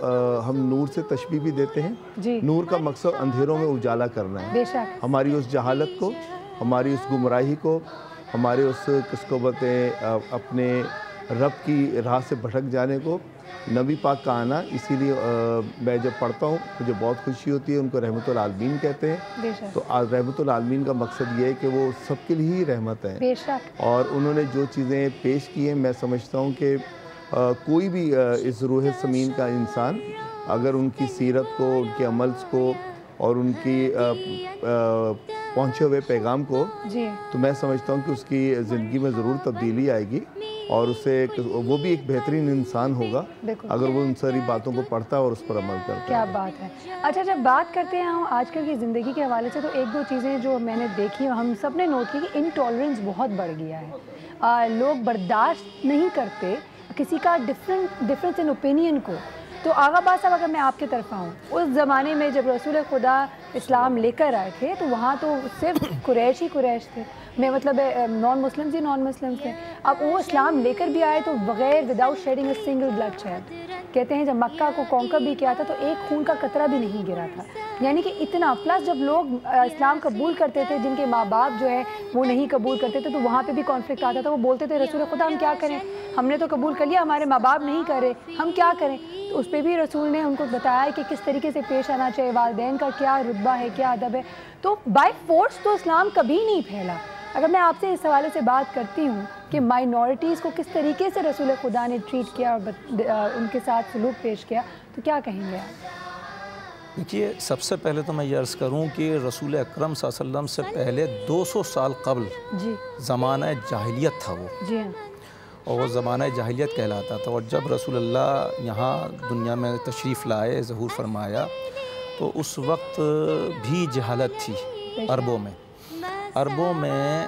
[SPEAKER 6] ہم نور سے تشبیہ بھی دیتے ہیں۔
[SPEAKER 2] جی
[SPEAKER 6] نور کا مقصد اندھیروں میں اجالا کرنا ہے،
[SPEAKER 2] بے شک،
[SPEAKER 6] ہماری اس جہالت کو، ہماری اس گمراہی کو، ہمارے اس کس کو بولتے ہیں اپنے رب کی راہ سے بھٹک جانے کو، نبی پاک کا آنا۔ اسی لیے میں جب پڑھتا ہوں مجھے بہت خوشی ہوتی ہے، ان کو رحمت العالمین کہتے ہیں۔
[SPEAKER 2] بے شک،
[SPEAKER 6] تو رحمت العالمین کا مقصد یہ ہے کہ وہ سب کے لیے ہی رحمت ہے،
[SPEAKER 2] بے شک،
[SPEAKER 6] اور انہوں نے جو چیزیں پیش کی ہیں میں سمجھتا ہوں کہ کوئی بھی اس روح زمین کا انسان اگر ان کی سیرت کو، ان کے عملز کو اور ان کی پہنچے ہوئے پیغام کو،
[SPEAKER 2] جی
[SPEAKER 6] تو میں سمجھتا ہوں کہ اس کی زندگی میں ضرور تبدیلی آئے گی، اور اسے وہ بھی ایک بہترین انسان ہوگا اگر وہ ان ساری باتوں کو پڑھتا ہے اور اس پر عمل کرتا ہے۔
[SPEAKER 2] کیا بات ہے۔ اچھا جب بات کرتے ہیں ہم آج کل کی زندگی کے حوالے سے، تو ایک دو چیزیں جو میں نے دیکھی اور ہم سب نے نوٹ کی کہ انٹالرنس بہت بڑھ گیا ہے، لوگ برداشت نہیں کرتے کسی کا ڈفرینس ان اوپینین کو۔ تو آغا باز صاحب، اگر میں آپ کی طرف آؤں، اس زمانے میں جب رسول خدا اسلام لے کر آئے تھے تو وہاں تو صرف قریش ہی قریش تھے، میں مطلب نان مسلمز ہی نان مسلمز تھے۔ اب وہ اسلام لے کر بھی آئے تو بغیر without shedding a single blood shed, کہتے ہیں جب مکہ کو کانکر بھی کیا تھا تو ایک خون کا قطرہ بھی نہیں گرا تھا، یعنی کہ اتنا. پلس جب لوگ اسلام قبول کرتے تھے جن کے ماں باپ جو ہے وہ نہیں قبول کرتے تھے تو وہاں پہ بھی کانفلکٹ آتا تھا. وہ بولتے تھے رسول خدا ہم کیا کریں، ہم نے تو قبول کر لیا، ہمارے ماں باپ نہیں کر رہے، ہم کیا کریں. تو اس پہ بھی رسول نے ان کو بتایا کہ کس طریقے سے پیش آنا چاہیے، والدین کا کیا رتبہ ہے، کیا ادب ہے. تو بائی فورس تو اسلام کبھی نہیں پھیلا. اگر میں آپ سے اس حوالے سے بات کرتی ہوں کہ مائنورٹیز کو کس طریقے سے رسول خدا نے ٹریٹ کیا اور ان کے ساتھ سلوک پیش کیا، تو کیا کہیں گے آپ؟
[SPEAKER 4] دیکھیے، سب سے پہلے تو میں یہ عرض کروں کہ رسول اکرم صلی اللہ علیہ وسلم سے پہلے 200 سال قبل زمانہ جاہلیت تھا وہ، اور وہ زمانہ جاہلیت کہلاتا تھا. اور جب رسول اللہ یہاں دنیا میں تشریف لائے، ظہور فرمایا، تو اس وقت بھی جہالت تھی عربوں میں. عربوں میں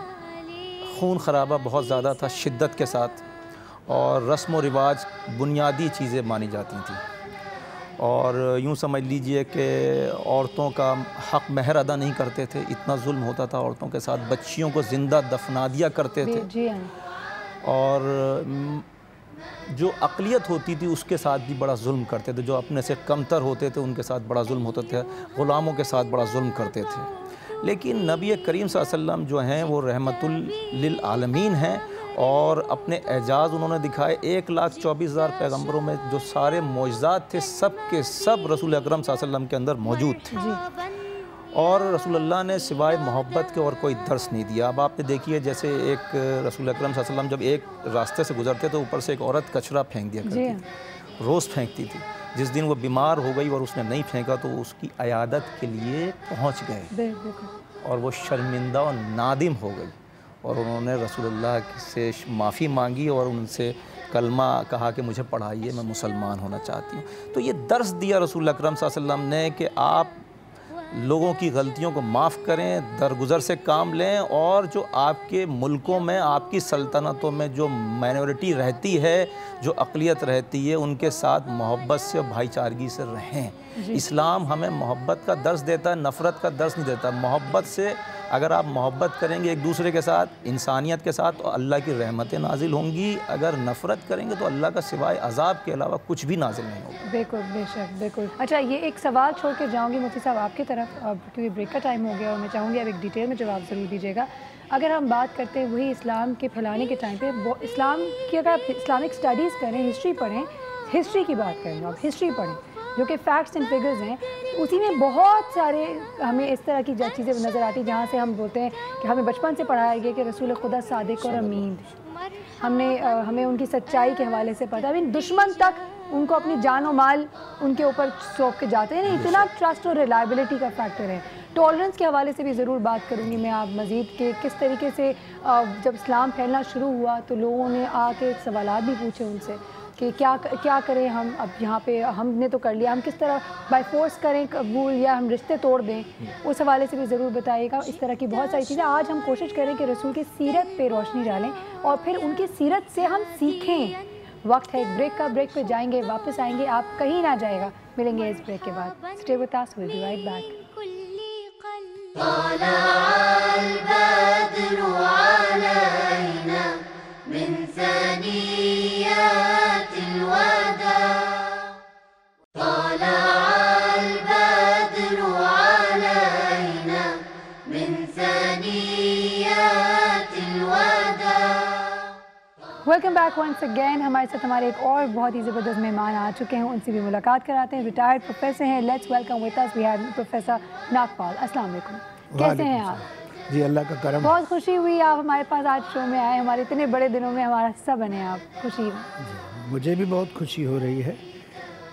[SPEAKER 4] خون خرابہ بہت زیادہ تھا شدت کے ساتھ، اور رسم و رواج بنیادی چیزیں مانی جاتی تھیں. اور یوں سمجھ لیجئے کہ عورتوں کا حق مہر ادا نہیں کرتے تھے، اتنا ظلم ہوتا تھا عورتوں کے ساتھ. بچیوں کو زندہ دفنا دیا کرتے تھے. اور جو اقلیت ہوتی تھی اس کے ساتھ بھی بڑا ظلم کرتے تھے. جو اپنے سے کمتر ہوتے تھے ان کے ساتھ بڑا ظلم ہوتا تھا. غلاموں کے ساتھ بڑا ظلم کرتے تھے. لیکن نبی کریم صلی اللہ علیہ وسلم جو ہیں وہ رحمت للعالمین ہیں، اور اپنے اعجاز انہوں نے دکھائے. 1,24,000 پیغمبروں میں جو سارے معجزات تھے سب کے سب رسول اکرم صلی اللہ علیہ وسلم کے اندر موجود تھے. اور رسول اللہ نے سوائے محبت کے اور کوئی درس نہیں دیا. اب آپ نے دیکھیے جیسے ایک رسول اکرم صلی اللہ علیہ وسلم جب ایک راستے سے گزرتے تو اوپر سے ایک عورت کچرا پھینک دیا کرتی تھی، روز پھینکتی تھی. جس دن وہ بیمار ہو گئی اور اس نے نہیں پھینکا تو اس کی عیادت کے لیے پہنچ گئے، اور وہ شرمندہ اور نادم ہو گئی، اور انہوں نے رسول اللہ سے معافی مانگی اور ان سے کلمہ کہا کہ مجھے پڑھائیے، میں مسلمان ہونا چاہتی ہوں. تو یہ درس دیا رسول اکرم صلی اللہ علیہ وسلم نے کہ آپ لوگوں کی غلطیوں کو معاف کریں، درگزر سے کام لیں، اور جو آپ کے ملکوں میں آپ کی سلطنتوں میں جو مائنورٹی رہتی ہے، جو اقلیت رہتی ہے، ان کے ساتھ محبت سے اور بھائی چارگی سے رہیں. اسلام ہمیں محبت کا درس دیتا ہے، نفرت کا درس نہیں دیتا. محبت سے اگر آپ محبت کریں گے ایک دوسرے کے ساتھ، انسانیت کے ساتھ، تو اللہ کی رحمتیں نازل ہوں گی. اگر نفرت کریں گے تو اللہ کا سوائے عذاب کے علاوہ کچھ بھی نازل نہیں ہوگا.
[SPEAKER 2] بالکل، بے شک، بالکل. اچھا، یہ ایک سوال چھوڑ کے جاؤں گی مفتی صاحب آپ کی طرف، کیونکہ بریک کا ٹائم ہو گیا اور میں چاہوں گی اب ایک ڈیٹیل میں جواب ضرور دیجیے گا. اگر ہم بات کرتے ہیں وہی اسلام کے پھیلانے کے ٹائم پہ، اسلام کی اگر آپ اسلامک اسٹڈیز کریں، ہسٹری پڑھیں، ہسٹری کی بات کریں، آپ ہسٹری پڑھیں جو کہ فیکٹس اینڈ فگرز ہیں، اسی میں بہت سارے ہمیں اس طرح کی چیزیں نظر آتی ہیں جہاں سے ہم بولتے ہیں کہ ہمیں بچپن سے پڑھایا گیا کہ رسول خدا صادق اور امین تھے. ہمیں ان کی سچائی کے حوالے سے پتہ ہے، دشمن تک ان کو اپنی جان و مال ان کے اوپر سونپ کے جاتے ہیں. اتنا ٹرسٹ اور ریلائبلٹی کا فیکٹر ہے. ٹالرنس کے حوالے سے بھی ضرور بات کروں گی میں آپ مزید کہ کس طریقے سے جب اسلام پھیلنا شروع ہوا تو لوگوں نے آ کے سوالات بھی پوچھے ان سے کہ کیا کریں ہم، اب یہاں پہ ہم نے تو کر لیا، ہم کس طرح بائی فورس کریں قبول یا ہم رشتے توڑ دیں. اس حوالے سے بھی ضرور بتائیے گا. اس طرح کی بہت ساری چیزیں آج ہم کوشش کریں کہ رسول کی سیرت پہ روشنی ڈالیں اور پھر ان کی سیرت سے ہم سیکھیں. وقت ہے ایک بریک کا، بریک پہ جائیں گے، واپس آئیں گے، آپ کہیں نہ جائے گا. ملیں گے اس بریک کے بعد. Stay with us, we'll be right back.
[SPEAKER 3] طلع البدر علينا من ثنيات الوداع، طلع البدر علينا من ثنيات الوداع.
[SPEAKER 2] Welcome back once again. ہمارے ساتھ ہمارے ایک اور بہت ہی زبردست مہمان آ چکے ہیں، ان سے بھی ملاقات کراتے ہیں. ریٹائرڈ پروفیسر ہیں. Let's welcome with us we have professor Nagpal. السلام علیکم، کیسے ہیں آپ؟
[SPEAKER 7] جی اللہ کا کرم.
[SPEAKER 2] بہت خوشی ہوئی آپ ہمارے پاس آج شو میں آئے. ہمارے اتنے بڑے دنوں میں ہمارا حصہ بنے آپ. خوشی
[SPEAKER 7] مجھے بھی بہت خوشی ہو رہی ہے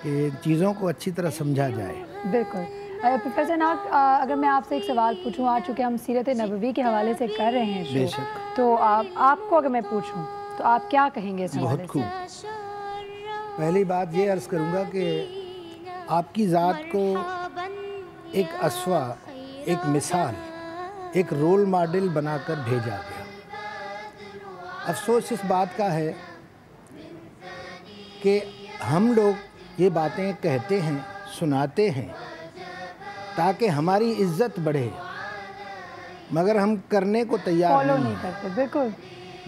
[SPEAKER 7] کہ چیزوں کو اچھی طرح سمجھا جائے.
[SPEAKER 2] بالکل. پروفیسر ناگ، اگر میں آپ سے ایک سوال پوچھوں، آج چونکہ ہم سیرت نبوی کے حوالے سے کر رہے ہیں شو، تو آپ کو اگر میں پوچھوں تو آپ کیا کہیں گے اس حوالے سے؟
[SPEAKER 7] بہت خوب. پہلی بات یہ عرض کروں گا کہ آپ کی ذات کو ایک اسوہ، ایک مثال، ایک رول ماڈل بنا کر بھیجا گیا. افسوس اس بات کا ہے کہ ہم لوگ یہ باتیں کہتے ہیں، سناتے ہیں تاکہ ہماری عزت بڑھے، مگر ہم کرنے کو تیار
[SPEAKER 2] نہیں کرتے. بالکل.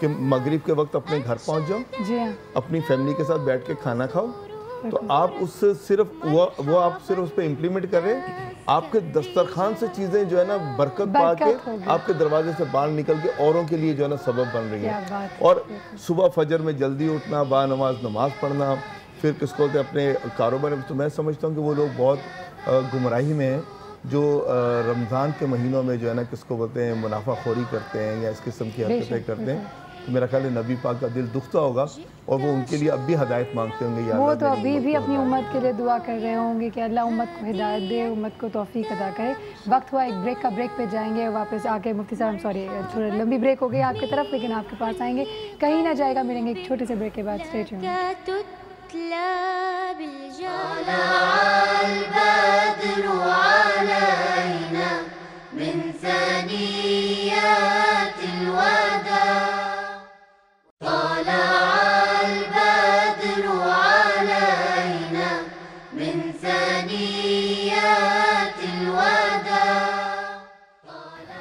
[SPEAKER 6] کہ مغرب کے وقت اپنے گھر پہنچ جاؤ
[SPEAKER 2] جی ہاں
[SPEAKER 6] اپنی فیملی کے ساتھ بیٹھ کے کھانا کھاؤ تو آپ اس سے صرف وہ آپ صرف اس پہ امپلیمنٹ کر رہے ہیں آپ کے دسترخوان سے چیزیں جو ہے نا برکت پا کے آپ کے دروازے سے باہر نکل کے اوروں کے لیے جو ہے نا سبب بن رہی ہے. اور صبح فجر میں جلدی اٹھنا با نماز نماز پڑھنا پھر کس کو کہ اپنے کاروبار میں تو میں سمجھتا ہوں کہ وہ لوگ بہت گمراہی میں ہیں جو رمضان کے مہینوں میں جو ہے نا کس کو بولتے ہیں منافع خوری کرتے ہیں یا اس قسم کی حرکتیں کرتے ہیں. میرا خیال ہے نبی پاک کا دل دکھتا ہوگا اور وہ ان کے لیے اب بھی ہدایت مانگتے ہوں گے. یا
[SPEAKER 2] وہ تو ابھی بھی اپنی امت کے لیے دعا کر رہے ہوں گے کہ اللہ امت کو ہدایت دے, امت کو توفیق عطا کرے. وقت ہوا ایک بریک کا, بریک پہ جائیں گے واپس آ کے. مفتی صاحب سوری تھوڑا لمبی بریک ہو گئی آپ کی طرف لیکن آپ کے پاس آئیں گے, کہیں نہ جائے گا, ملیں گے ایک چھوٹے سے بریک کے بعد. Stay tuned.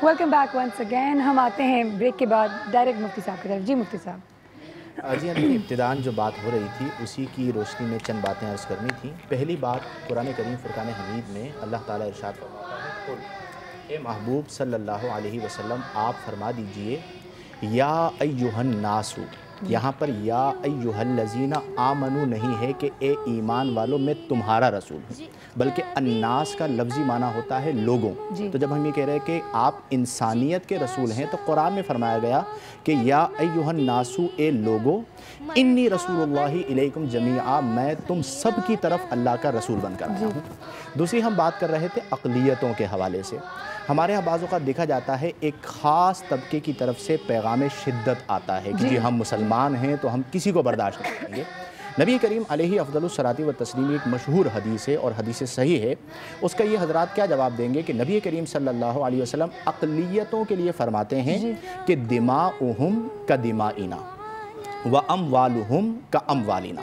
[SPEAKER 2] Welcome back once again. ہم آتے ہیں بریک کے بعد ڈائریکٹ مفتی صاحب کی طرف. جی مفتی صاحب.
[SPEAKER 5] جی ابتداً جو بات ہو رہی تھی اسی کی روشنی میں چند باتیں عرض کرنی تھیں. پہلی بات قرآن کریم فرقان حمید میں اللہ تعالیٰ ارشاد فرماتا ہے, اے محبوب صلی اللہ علیہ وسلم آپ فرما دیجئے یا ایہا الناس. یہاں پر یا ایہا الذین آمنو نہیں ہے کہ اے ایمان والو میں تمہارا رسول ہوں, بلکہ الناس کا لفظی معنی ہوتا ہے لوگوں. تو جب ہم یہ کہہ رہے ہیں کہ آپ انسانیت کے رسول ہیں تو قرآن میں فرمایا گیا کہ یا ایہا الناس اے لوگو انی رسول اللہ الیکم جمیعا, میں تم سب کی طرف اللہ کا رسول بن کر آیا ہوں. دوسری ہم بات کر رہے تھے اقلیتوں کے حوالے سے. ہمارے یہاں بعض اوقات دیکھا جاتا ہے ایک خاص طبقے کی طرف سے پیغام شدت آتا ہے کہ جی ہم مسلمان ہیں تو ہم کسی کو برداشت نہیں کریں گے. نبی کریم علیہ افضل الصلاۃ والتسلیم ایک مشہور حدیث ہے اور حدیث صحیح ہے. اس کا یہ حضرات کیا جواب دیں گے کہ نبی کریم صلی اللہ علیہ وسلم اقلیتوں کے لیے فرماتے ہیں کہ دماؤہم کدمائنا واموالہم کاموالنا.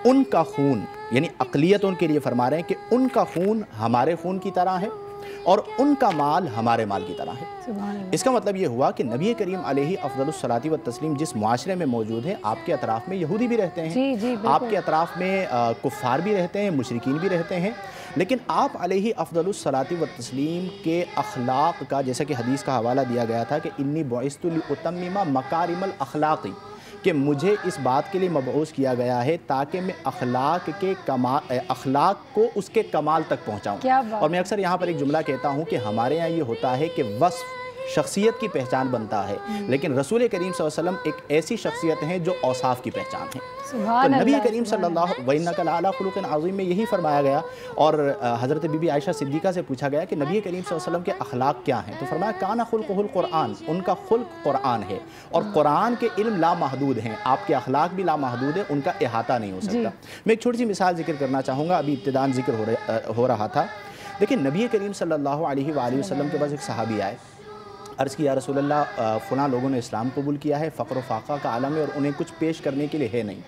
[SPEAKER 5] ان کا خون, یعنی اقلیتوں کے لیے فرما رہے ہیں کہ ان کا خون ہمارے خون کی طرح ہے اور ان کا مال ہمارے مال کی طرح ہے. اس کا مطلب یہ ہوا کہ نبی کریم علیہ افضل الصلاۃ والتسلیم جس معاشرے میں موجود ہیں, آپ کے اطراف میں یہودی بھی رہتے ہیں, آپ کے اطراف میں کفار بھی رہتے ہیں, مشرکین بھی رہتے ہیں, لیکن آپ علیہ افضل الصلاۃ والتسلیم کے اخلاق کا, جیسا کہ حدیث کا حوالہ دیا گیا تھا کہ انی بعثت لاتمم مکارم الاخلاق, کہ مجھے اس بات کے لیے مبعوث کیا گیا ہے تاکہ میں اخلاق کو اس کے کمال تک پہنچاؤں. اور میں اکثر یہاں پر ایک جملہ کہتا ہوں کہ ہمارے یہاں یہ ہوتا ہے کہ وصف شخصیت کی پہچان بنتا ہے, لیکن رسول کریم صلی اللہ علیہ وسلم ایک ایسی شخصیت ہیں جو اوصاف کی پہچان ہے. تو نبی کریم صلی اللہ وَإِنَّكَ لَعَلَىٰ خُلُقٍ عَظِيمٍ میں یہی فرمایا گیا. اور حضرت بی بی عائشہ صدیقہ سے پوچھا گیا کہ نبی کریم صلی اللہ علیہ وسلم کے اخلاق کیا ہیں, تو فرمایا کان خلقہ القرآن, ان کا خلق قرآن ہے اور قرآن کے علم لامحدود ہیں, آپ کے اخلاق بھی لامحدود ہیں, ان کا احاطہ نہیں ہو سکتا. میں ایک چھوٹی سی مثال ذکر کرنا چاہوں گا, ابھی ابتداً ذکر ہو رہا تھا. دیکھیں نبی کریم صلی اللہ علیہ وآلہ وسلم کے پاس ایک صحابی آئے, عرض کیا رسول اللہ فلاں لوگوں نے اسلام قبول کیا ہے, فقر و فاقہ کا عالم ہے اور انہیں کچھ پیش کرنے کے لیے ہے نہیں.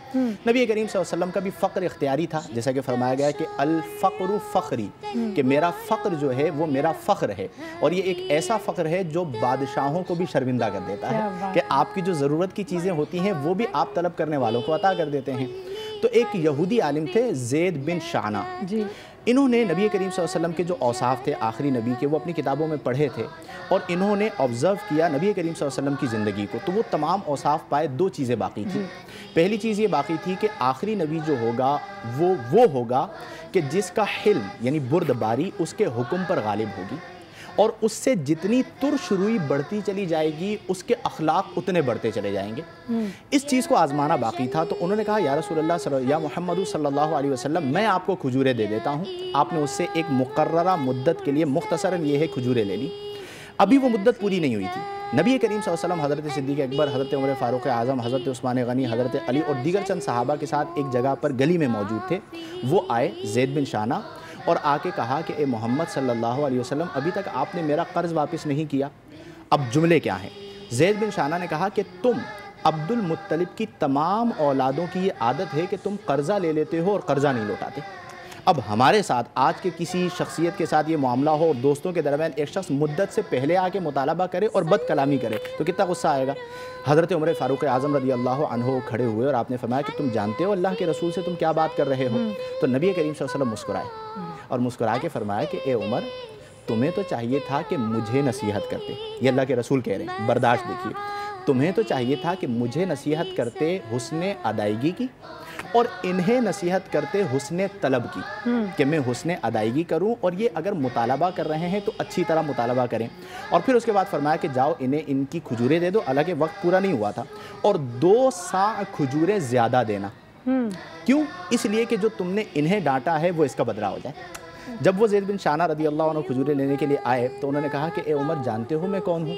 [SPEAKER 5] نبی کریم صلی اللہ علیہ وسلم کا بھی فقر اختیاری تھا, جیسا کہ فرمایا گیا کہ الفقر فخری, کہ میرا فقر جو ہے وہ میرا فخر ہے, اور یہ ایک ایسا فقر ہے جو بادشاہوں کو بھی شرمندہ کر دیتا ہے کہ آپ کی جو ضرورت کی چیزیں ہوتی ہیں وہ بھی آپ طلب کرنے والوں کو عطا کر دیتے ہیں. تو ایک یہودی عالم تھے زید بن شعنہ, انہوں نے نبی کریم صلی اللہ علیہ وسلم کے جو اوصاف تھے آخری نبی کے وہ اپنی کتابوں میں پڑھے تھے اور انہوں نے آبزرو کیا نبی کریم صلی اللہ علیہ وسلم کی زندگی کو, تو وہ تمام اوصاف پائے. دو چیزیں باقی تھیں. پہلی چیز یہ باقی تھی کہ آخری نبی جو ہوگا وہ ہوگا کہ جس کا حلم یعنی بردباری اس کے حکم پر غالب ہوگی, اور اس سے جتنی ترش روئی بڑھتی چلی جائے گی اس کے اخلاق اتنے بڑھتے چلے جائیں گے. اس چیز کو آزمانا باقی تھا. تو انہوں نے کہا یا رسول اللہ یا محمد صلی اللہ علیہ وسلم, میں آپ کو کھجوریں دے دیتا ہوں. آپ نے اس سے ایک مقررہ مدت کے لیے مختصراً یہ ہے کھجوریں لے لی. ابھی وہ مدت پوری نہیں ہوئی تھی. نبی کریم صلی اللہ علیہ وسلم حضرت صدیق اکبر, حضرت عمر فاروق اعظم, حضرت عثمان غنی, حضرت علی اور دیگر چند صحابہ کے ساتھ ایک جگہ پر گلی میں موجود تھے. وہ آئے زید بن شعنہ اور آ کے کہا کہ اے محمد صلی اللہ علیہ وسلم, ابھی تک آپ نے میرا قرض واپس نہیں کیا, اب جملے کیا ہیں؟ زید بن شعنہ نے کہا کہ تم عبد المطلب کی تمام اولادوں کی یہ عادت ہے کہ تم قرضہ لے لیتے ہو اور قرضہ نہیں لوٹاتے. اب ہمارے ساتھ آج کے کسی شخصیت کے ساتھ یہ معاملہ ہو اور دوستوں کے درمیان ایک شخص مدت سے پہلے آ کے مطالبہ کرے اور بد کلامی کرے تو کتنا غصہ آئے گا. حضرت عمر فاروق اعظم رضی اللہ عنہ کھڑے ہوئے اور آپ نے فرمایا کہ تم جانتے ہو اللہ کے رسول سے تم کیا بات کر رہے ہو؟ تو نبی کریم صلی اللہ علیہ وسلم مسکرائے اور مسکرا کے فرمایا کہ اے عمر تمہیں تو چاہیے تھا کہ مجھے نصیحت کرتے. یہ اللہ کے رسول کہہ رہے ہیں, برداشت دیکھیے. تمہیں تو چاہیے تھا کہ مجھے نصیحت کرتے حسن ادائیگی کی اور انہیں نصیحت کرتے حسن طلب کی, کہ میں حسن ادائیگی کروں اور یہ اگر مطالبہ کر رہے ہیں تو اچھی طرح مطالبہ کریں. اور پھر اس کے بعد فرمایا کہ جاؤ انہیں ان کی کھجوریں دے دو, حالانکہ وقت پورا نہیں ہوا تھا, اور 2 صاع کھجوریں زیادہ دینا. کیوں؟ اس لیے کہ جو تم نے انہیں ڈانٹا ہے وہ اس کا بدلہ ہو جائے. جب وہ زید بن شانہ رضی اللہ عنہ کھجوریں لینے کے لیے آئے تو انہوں نے کہا کہ اے عمر جانتے ہو میں کون ہوں؟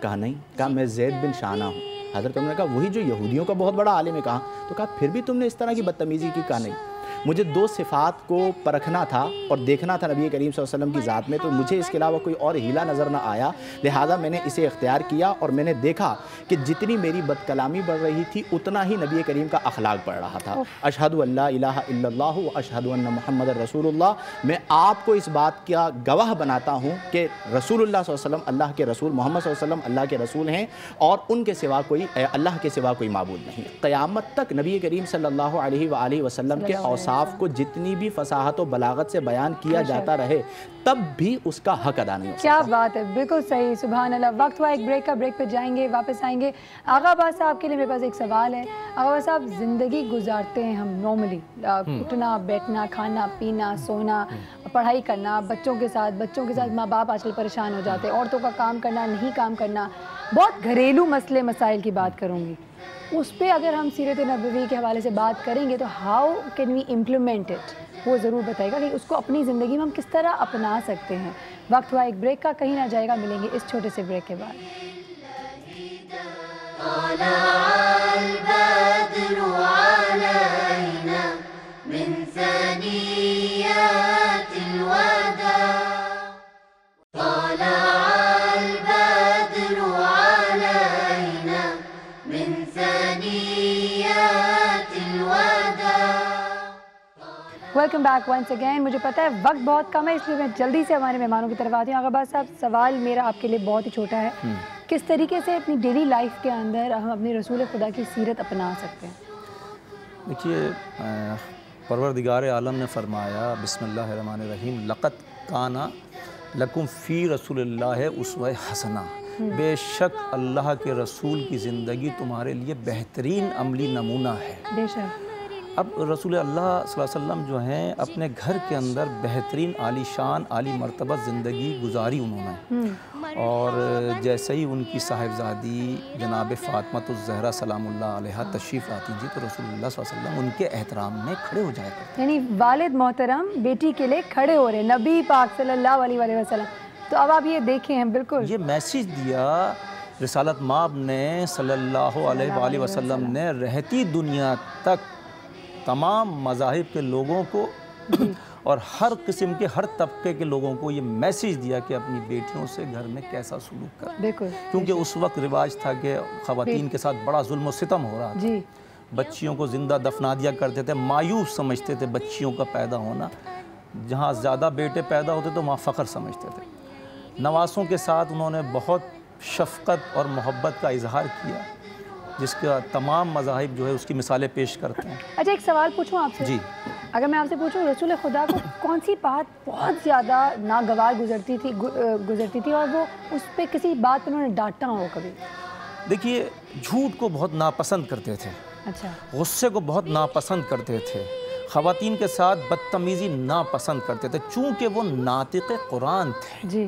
[SPEAKER 5] کہا نہیں. کہا میں زید بن شانہ ہوں. حضرت عمر نے کہا وہی جو یہودیوں کا بہت بڑا عالم ہے. کہا تو کہا پھر بھی تم نے اس طرح کی بدتمیزی کی. کہا نہیں, مجھے 2 صفات کو پرکھنا تھا اور دیکھنا تھا نبی کریم صلی اللہ علیہ وسلم کی ذات میں, تو مجھے اس کے علاوہ کوئی اور ہیلا نظر نہ آیا, لہٰذا میں نے اسے اختیار کیا اور میں نے دیکھا کہ جتنی میری بد کلامی بڑھ رہی تھی اتنا ہی نبی کریم کا اخلاق بڑھ رہا تھا. اشہد ان لا الہ الا اللہ و اشہد ان محمد رسول اللہ. میں آپ کو اس بات کا گواہ بناتا ہوں کہ رسول اللہ صلی اللہ علیہ وسلم اللہ کے رسول, محمد صلی اللہ علیہ وسلم اللہ کے رسول ہیں اور ان کے سوا کوئی اللہ کے سوا کوئی معبود نہیں. قیامت تک نبی کریم صلی اللہ علیہ وآلہ وسلم کے اوصاف کو جتنی بھی فصاحت و بلاغت سے بیان کیا جاتا رہے تب بھی اس کا حق ادا نہیں ہو سکتا.
[SPEAKER 2] کیا بات ہے, بالکل صحیح, سبحان اللہ. وقت ہوا ایک بریک کا, بریک پہ جائیں گے, واپس آئیں گے. آغا عباس صاحب کے لیے میرے پاس ایک سوال ہے. آغا عباس صاحب, زندگی گزارتے ہیں ہم نارملی, اٹھنا بیٹھنا, کھانا پینا, سونا, پڑھائی کرنا, بچوں کے ساتھ ماں باپ آج کل پریشان ہو جاتے ہیں, عورتوں کا کام کرنا, نہیں کام کرنا, بہت گھریلو مسئلے مسائل کی بات کروں گی. اس پہ اگر ہم سیرت نبوی کے حوالے سے بات کریں گے تو how can we implement it, وہ ضرور بتائے گا کہ اس کو اپنی زندگی میں ہم کس طرح اپنا سکتے ہیں. وقت ہوا ایک بریک کا, کہیں نہ جائے گا, ملیں گے اس چھوٹے سے بریک کے بعد. Welcome back once again. مجھے پتہ ہے وقت بہت کم ہے, اس لیے میں جلدی سے ہمارے مہمانوں کی طرف آتی ہوں. آغا عباس صاحب, سوال میرا آپ کے لیے بہت ہی چھوٹا ہے. کس طریقے سے اپنی ڈیلی لائف کے اندر ہم اپنی رسول خدا کی سیرت اپنا سکتے ہیں؟
[SPEAKER 4] دیکھیے, پروردگار عالم نے فرمایا بسم اللہ الرحمن الرحیم, لقد کان لکم فی رسول اللہ اسوہ حسنہ. بے شک اللہ کے رسول کی زندگی تمہارے لیے بہترین عملی نمونہ ہے.
[SPEAKER 2] بے شک.
[SPEAKER 4] اب رسول اللہ صلی اللہ علیہ وسلم جو ہیں اپنے گھر کے اندر بہترین عالی شان عالی مرتبہ زندگی گزاری انہوں نے, اور جیسے ہی ان کی صاحبزادی جناب فاطمۃ الزہرا سلام اللہ علیہ تشریف آتی تھی تو رسول اللہ صلی اللہ علیہ وسلم ان کے احترام میں کھڑے ہو جایا کرتے.
[SPEAKER 2] یعنی والد محترم بیٹی کے لیے کھڑے ہو رہے, نبی پاک صلی اللہ علیہ وسلم. تو اب آپ یہ دیکھیں ہیں, بالکل
[SPEAKER 4] یہ میسیج دیا رسالت مآب نے صلی اللہ علیہ وآلہ وسلم نے رہتی دنیا تک تمام مذاہب کے لوگوں کو اور ہر قسم کے ہر طبقے کے لوگوں کو یہ میسیج دیا کہ اپنی بیٹیوں سے گھر میں کیسا سلوک کریں. کیونکہ اس وقت رواج تھا کہ خواتین کے ساتھ بڑا ظلم و ستم ہو رہا تھا. بچیوں کو زندہ دفنا دیا کرتے تھے, مایوس سمجھتے تھے بچیوں کا پیدا ہونا. جہاں زیادہ بیٹے پیدا ہوتے تو وہاں فخر سمجھتے تھے. نواسوں کے ساتھ انہوں نے بہت شفقت اور محبت کا اظہار کیا, جس کا تمام مذاہب جو ہے اس کی مثالیں پیش کرتے ہیں.
[SPEAKER 2] اچھا, ایک سوال پوچھوں آپ سے؟
[SPEAKER 4] جی.
[SPEAKER 2] اگر میں آپ سے پوچھوں رسول خدا کو کون سی بات بہت زیادہ ناگوار گزرتی تھی اور وہ اس پہ کسی بات پہ انہوں نے ڈانٹا ہو کبھی؟
[SPEAKER 4] دیکھیے, جھوٹ کو بہت ناپسند کرتے تھے.
[SPEAKER 2] اچھا.
[SPEAKER 4] غصے کو بہت ناپسند کرتے تھے. خواتین کے ساتھ بدتمیزی ناپسند کرتے تھے, چونکہ وہ ناطق قرآن تھے.
[SPEAKER 2] جی.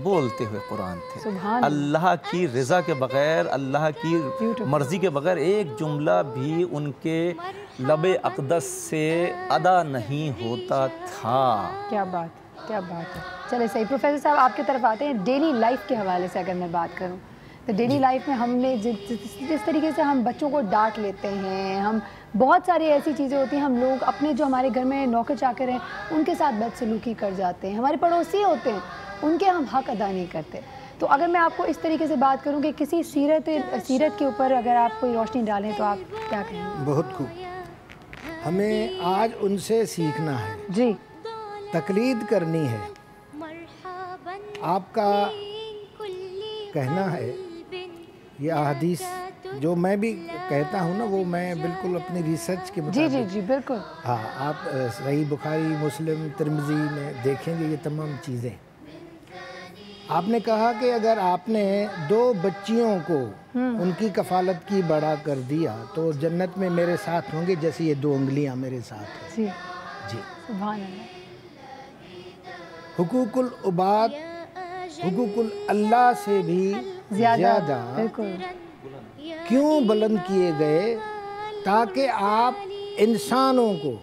[SPEAKER 4] بولتے ہوئے قرآن تھے.
[SPEAKER 2] سبحان
[SPEAKER 4] اللہ کی رضا کے بغیر, اللہ کی مرضی کے بغیر ایک جملہ بھی ان کے لب اقدس سے ادا نہیں ہوتا تھا.
[SPEAKER 2] کیا بات, کیا بات ہے. چلے صحیح. پروفیسر صاحب آپ کی طرف آتے ہیں. ڈیلی لائف کے حوالے سے اگر میں بات کروں تو ڈیلی لائف میں ہم نے جس طریقے سے ہم بچوں کو ڈانٹ لیتے ہیں, ہم بہت ساری ایسی چیزیں ہوتی ہیں, ہم لوگ اپنے جو ہمارے گھر میں نوکر چاکر ہیں ان کے ساتھ بدسلوکی کر جاتے ہیں, ہمارے پڑوسی ہوتے ہیں ان کے ہم حق ادا نہیں کرتے. تو اگر میں آپ کو اس طریقے سے بات کروں کہ کسی سیرت کے اوپر اگر آپ کوئی روشنی ڈالیں تو آپ کیا کہیں گے؟
[SPEAKER 7] بہت خوب. ہمیں آج ان سے سیکھنا ہے
[SPEAKER 2] جی،
[SPEAKER 7] تقلید کرنی ہے. آپ کا کہنا ہے یہ احادیث جو میں بھی کہتا ہوں نا وہ میں بالکل اپنی ریسرچ کے مطابق.
[SPEAKER 2] جی جی جی بالکل.
[SPEAKER 7] ہاں آپ صحیح بخاری مسلم ترمذی میں دیکھیں گے یہ تمام چیزیں. آپ نے کہا کہ اگر آپ نے 2 بچیوں کو ان کی کفالت کی بڑا کر دیا تو جنت میں میرے ساتھ ہوں گے جیسے یہ 2 انگلیاں میرے ساتھ ہیں.
[SPEAKER 2] جی
[SPEAKER 7] جی
[SPEAKER 2] سبحان اللہ.
[SPEAKER 7] حقوق العباد حقوق اللہ سے بھی زیادہ
[SPEAKER 2] بالکل
[SPEAKER 7] کیوں بلند کیے گئے؟ تاکہ آپ انسانوں کو،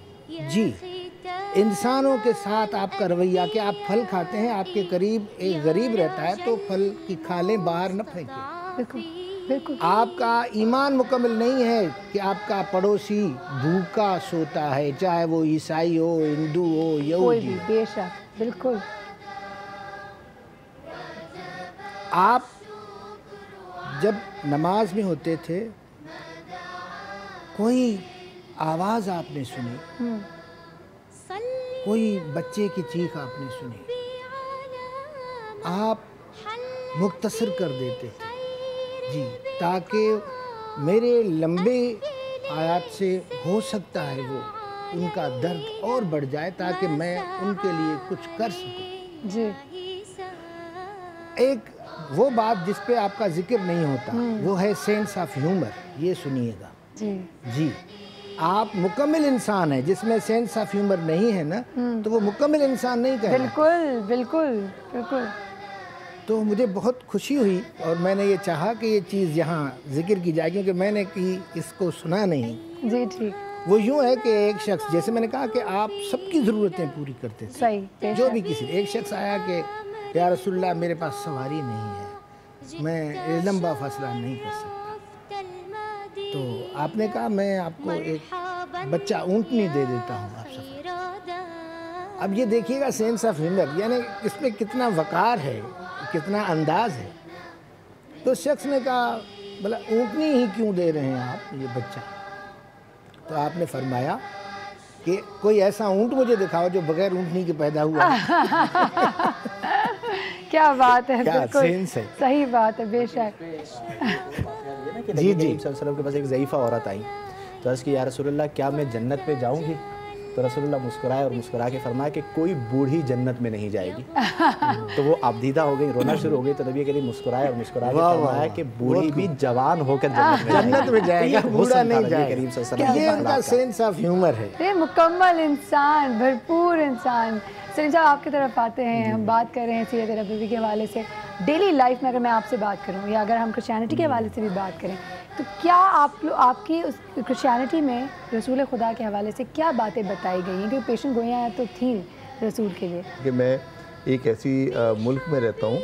[SPEAKER 7] جی انسانوں کے ساتھ آپ کا رویہ کہ آپ پھل کھاتے ہیں، آپ کے قریب ایک غریب رہتا ہے تو پھل کی کھالیں باہر نہ پھینکیں.
[SPEAKER 2] بالکل بالکل.
[SPEAKER 7] آپ کا ایمان مکمل نہیں ہے کہ آپ کا پڑوسی بھوکا سوتا ہے، چاہے وہ عیسائی ہو، ہندو ہو،
[SPEAKER 2] کوئی
[SPEAKER 7] یہودی.
[SPEAKER 2] بھی بے شک بالکل.
[SPEAKER 7] آپ جب نماز میں ہوتے تھے کوئی آواز آپ نے سنی، کوئی بچے کی چیخ آپ نے سنی، آپ مختصر کر دیتے تھے جی تاکہ میرے لمبے آیات سے ہو سکتا ہے وہ ان کا درد اور بڑھ جائے تاکہ میں ان کے لیے کچھ کر سکوں.
[SPEAKER 2] جی
[SPEAKER 7] ایک وہ بات جس پہ آپ کا ذکر نہیں ہوتا وہ ہے سینس آف ہیومر. یہ سنیے گا
[SPEAKER 2] جی
[SPEAKER 7] جی. آپ مکمل انسان ہیں، جس میں سینس آف ہیومر نہیں ہے نا تو وہ مکمل انسان نہیں کہلاتا.
[SPEAKER 2] بالکل بالکل بالکل.
[SPEAKER 7] تو مجھے بہت خوشی ہوئی اور میں نے یہ چاہا کہ یہ چیز یہاں ذکر کی جائے کیونکہ میں نے اس کو سنا نہیں.
[SPEAKER 2] جی ٹھیک.
[SPEAKER 7] وہ یوں ہے کہ ایک شخص، جیسے میں نے کہا کہ آپ سب کی ضرورتیں پوری کرتے تھے.
[SPEAKER 2] صحیح.
[SPEAKER 7] جو بھی کسی، ایک شخص آیا کہ یا رسول اللہ میرے پاس سواری نہیں ہے، میں لمبا فاصلہ نہیں کر سکتا. تو آپ نے کہا میں آپ کو ایک بچہ اونٹنی دے دیتا ہوں، آپ سفر. اب یہ دیکھیے گا سینس آف ہیومر، یعنی اس میں کتنا وقار ہے، کتنا انداز ہے. تو شخص نے کہا بھلا اونٹنی ہی کیوں دے رہے ہیں آپ یہ بچہ؟ تو آپ نے فرمایا کہ کوئی ایسا اونٹ مجھے دکھاؤ جو بغیر اونٹنی کے پیدا ہوا ہے.
[SPEAKER 2] کیا بات ہے،
[SPEAKER 7] کیا
[SPEAKER 2] بالکل
[SPEAKER 7] سینس ہے.
[SPEAKER 2] صحیح بات ہے بے شک.
[SPEAKER 5] جی جی. صلی اللہ علیہ وسلم کے پاس ایک ضعیفہ عورت آئی تو عرض کی یا رسول اللہ کیا میں جنت میں جاؤں گی؟ تو رسول اللہ مسکرائے اور مسکرا کے فرمایا کہ کوئی بوڑھی جنت میں نہیں جائے گی. تو وہ آبدیدہ ہو گئی، رونا شروع ہو گئی. تو نبی کریم مسکرائے اور مسکرا کے فرمایا کہ بوڑھی بھی جوان ہو کر جنت میں جائے گا، بوڑھا نہیں جائے گا.
[SPEAKER 7] یہ ان کا سینس آف ہیومر ہے.
[SPEAKER 2] یہ مکمل انسان، بھرپور انسان. سلیم صاحب آپ کی طرف آتے ہیں، ہم بات کر رہے ہیں سیرت نبوی کے حوالے سے. ڈیلی لائف میں اگر میں آپ سے بات کروں یا اگر ہم کرسچینٹی کے حوالے سے بھی بات کریں تو کیا آپ کی اس کرسچینٹی میں رسول خدا کے حوالے سے کیا باتیں بتائی گئی ہیں؟ کیونکہ پیشن گوئیاں تو تھیں رسول کے لیے. کہ
[SPEAKER 6] میں ایک ایسی ملک میں رہتا ہوں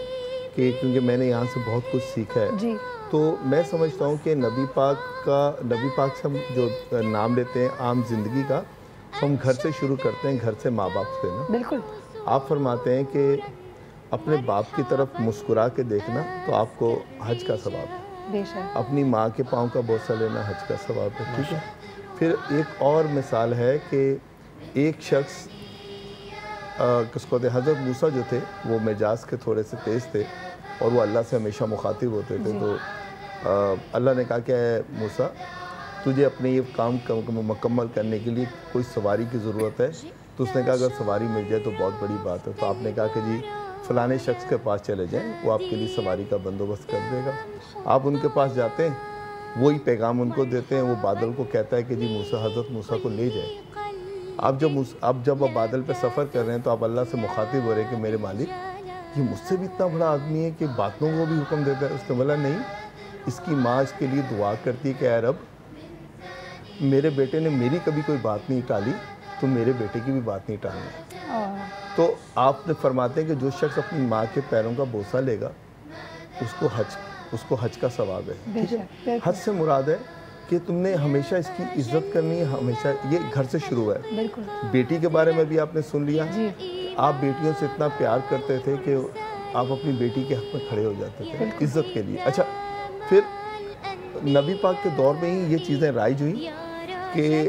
[SPEAKER 6] کہ کیونکہ میں نے یہاں سے بہت کچھ سیکھا ہے
[SPEAKER 2] جی.
[SPEAKER 6] تو میں سمجھتا ہوں کہ نبی پاک سے ہم جو نام لیتے ہیں عام زندگی کا، ہم گھر سے شروع کرتے ہیں، گھر سے ماں باپ سے نا. بالکل. آپ فرماتے ہیں کہ اپنے باپ کی طرف مسکرا کے دیکھنا تو آپ کو حج کا ثواب ہے. بے شک. اپنی ماں کے پاؤں کا بوسہ لینا حج کا ثواب ہے. ٹھیک ہے. پھر ایک اور مثال ہے کہ ایک شخص کس کو حضرت موسیٰ جو تھے وہ مجاز کے تھوڑے سے تیز تھے اور وہ اللہ سے ہمیشہ مخاطب ہوتے تھے. تو اللہ نے کہا کہ اے موسیٰ تجھے اپنے یہ کام مکمل کرنے کے لیے کوئی سواری کی ضرورت ہے. تو اس نے کہا اگر سواری مل جائے تو بہت بڑی بات ہے. تو آپ نے کہا کہ جی فلانے شخص کے پاس چلے جائیں، وہ آپ کے لیے سواری کا بندوبست کر دے گا. آپ ان کے پاس جاتے ہیں، وہی پیغام ان کو دیتے ہیں. وہ بادل کو کہتا ہے کہ جی موسیٰ، حضرت موسیٰ کو لے جائے. آپ جب بادل پہ سفر کر رہے ہیں تو آپ اللہ سے مخاطب ہو رہے ہیں کہ میرے مالک یہ مجھ سے بھی اتنا بڑا آدمی ہے کہ باتوں کو بھی حکم دیتا ہے. اس نے بولا نہیں، اس کی ماں اس کے لیے دعا کرتی ہے کہ اے رب میرے بیٹے نے میری کبھی کوئی بات نہیں ٹالی تو میرے بیٹے کی بھی بات نہیں ٹالنا. تو آپ نے فرماتے ہیں کہ جو شخص اپنی ماں کے پیروں کا بوسہ لے گا اس کو حج کا ثواب ہے. ٹھیک ہے. حج سے مراد ہے کہ تم نے ہمیشہ اس کی عزت کرنی ہے. ہمیشہ یہ گھر سے شروع ہے. بیٹی کے بارے میں بھی آپ نے سن لیا. آپ بیٹیوں سے اتنا پیار کرتے تھے کہ آپ اپنی بیٹی کے حق میں کھڑے ہو جاتے تھے عزت کے لیے. اچھا پھر نبی پاک کے دور میں ہی یہ چیزیں رائج ہوئیں کہ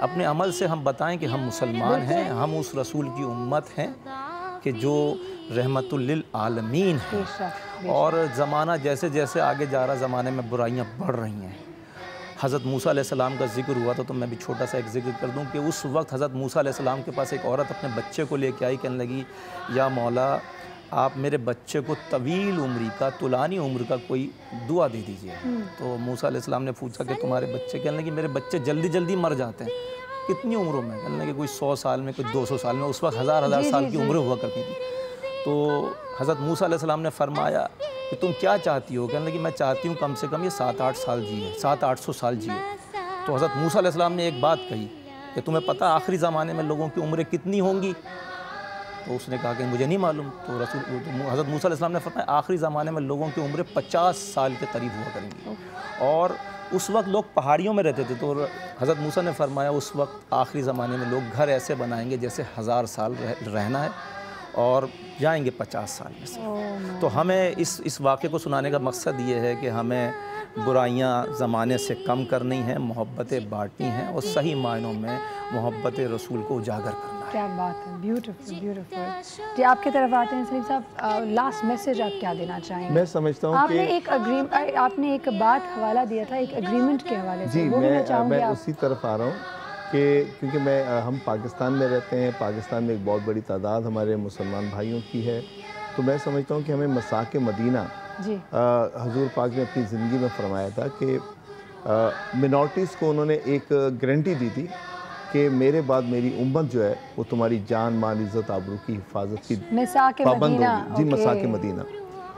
[SPEAKER 4] اپنے عمل سے ہم بتائیں کہ ہم مسلمان ہیں، ہم اس رسول کی امت ہیں کہ جو رحمت للعالمین ہے. اور زمانہ جیسے جیسے آگے جا رہا، زمانے میں برائیاں بڑھ رہی ہیں. حضرت موسیٰ علیہ السلام کا ذکر ہوا تو میں بھی چھوٹا سا ایک ذکر کر دوں کہ اس وقت حضرت موسیٰ علیہ السلام کے پاس ایک عورت اپنے بچے کو لے کے آئی، کہنے لگی یا مولا آپ میرے بچے کو طویل عمری کا، طولانی عمر کا کوئی دعا دے دیجئے. تو موسیٰ علیہ السلام نے پوچھا کہ تمہارے بچے، کہنے لگی میرے بچے جلدی جلدی مر جاتے ہیں. کتنی عمروں میں؟ کہنے لگی کوئی 100 سال میں، کوئی 200 سال میں. اس وقت ہزار سال کی عمریں ہوا کرتی تھی. تو حضرت موسیٰ علیہ السلام نے فرمایا کہ تم کیا چاہتی ہو؟ کہنے لگی میں چاہتی ہوں کم سے کم یہ 700-8 سال جیے، 700-800 سال جیے. تو حضرت موسیٰ علیہ السلام نے ایک بات کہی کہ تمہیں پتہ آخری زمانے میں لوگوں کی عمریں کتنی ہوں گی؟ تو اس نے کہا کہ مجھے نہیں معلوم. تو حضرت موسیٰ علیہ السلام نے فرمایا آخری زمانے میں لوگوں کی عمریں 50 سال کے قریب ہوا کریں گی. اور اس وقت لوگ پہاڑیوں میں رہتے تھے. تو حضرت موسیٰ نے فرمایا اس وقت آخری زمانے میں لوگ گھر ایسے بنائیں گے جیسے 1000 سال رہنا ہے اور جائیں گے 50 سال میں سے. تو ہمیں اس واقعے کو سنانے کا مقصد یہ ہے کہ ہمیں برائیاں زمانے سے کم کرنی ہیں، محبتیں بانٹنی ہیں اور صحیح معنوں میں محبت رسول کو اجاگر کرنا ہے.
[SPEAKER 2] کیا بات ہے، بیوٹیفل بیوٹیفل. جی آپ کی طرف آتے ہیں سلیم صاحب، لاسٹ میسیج آپ کیا دینا چاہیں گے؟
[SPEAKER 6] میں سمجھتا ہوں کہ
[SPEAKER 2] آپ نے ایک بات حوالہ دیا تھا ایک اگریمنٹ کے حوالے سے.
[SPEAKER 6] جی میں اسی طرف آ رہا ہوں کہ کیونکہ ہم پاکستان میں رہتے ہیں، پاکستان میں ایک بہت بڑی تعداد ہمارے مسلمان بھائیوں کی ہے. تو میں سمجھتا ہوں کہ ہمیں مساک مدینہ، حضور پاک نے اپنی زندگی میں فرمایا تھا کہ منورٹیز کو انہوں نے ایک گارنٹی دی تھی کہ میرے بعد میری امت جو ہے وہ تمہاری جان مال عزت آبرو کی حفاظت کی پابند ہوگی. جی مساک مدینہ.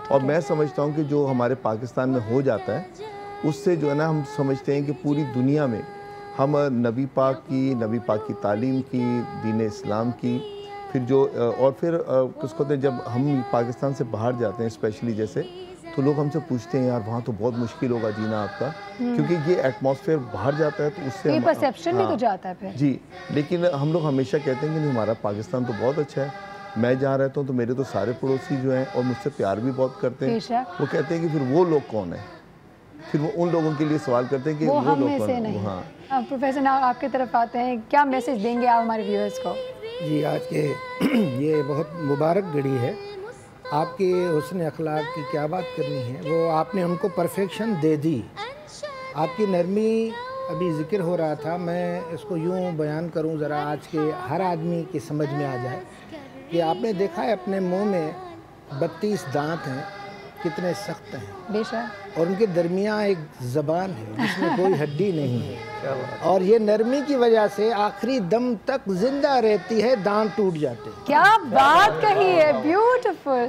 [SPEAKER 6] اور میں سمجھتا ہوں کہ جو ہمارے پاکستان میں ہو جاتا ہے اس سے جو ہے نا ہم سمجھتے ہیں کہ پوری دنیا میں ہم نبی پاک کی تعلیم کی، دین اسلام کی، پھر جو اور پھر کس کو جب ہم پاکستان سے باہر جاتے ہیں اسپیشلی جیسے، تو لوگ ہم سے پوچھتے ہیں یار وہاں تو بہت مشکل ہوگا جینا آپ کا، کیونکہ یہ ایٹماسفیئر باہر جاتا ہے تو اس سے
[SPEAKER 2] پرسیپشن بھی تو جاتا ہے پھر.
[SPEAKER 6] جی لیکن ہم لوگ ہمیشہ کہتے ہیں کہ نہیں ہمارا پاکستان تو بہت اچھا ہے. میں جہاں رہتا ہوں تو میرے تو سارے پڑوسی جو ہیں اور مجھ سے پیار بھی بہت کرتے ہیں. وہ کہتے ہیں کہ پھر وہ لوگ کون ہیں؟ پھر وہ ان لوگوں کے لیے سوال کرتے ہیں کہ وہ لوگ کون ہیں.
[SPEAKER 2] ہاں پروفیسر آپ کی طرف آتے ہیں، کیا میسیج دیں گے آپ ہمارے ویورز کو؟
[SPEAKER 7] جی آج کے یہ بہت مبارک گھڑی ہے. آپ کی حسن اخلاق کی کیا بات کرنی ہے، وہ آپ نے ہم کو پرفیکشن دے دی. آپ کی نرمی ابھی ذکر ہو رہا تھا، میں اس کو یوں بیان کروں ذرا آج کے ہر آدمی کی سمجھ میں آ جائے کہ آپ نے دیکھا ہے اپنے منہ میں 32 دانت ہیں، کتنے سخت ہیں
[SPEAKER 2] بے شک،
[SPEAKER 7] اور ان کے درمیان ایک زبان ہے جس میں کوئی ہڈی نہیں ہے، اور یہ نرمی کی وجہ سے آخری دم تک زندہ رہتی ہے، دانت ٹوٹ جاتے ہیں.
[SPEAKER 2] کیا بات کہی ہے، بیوٹیفل،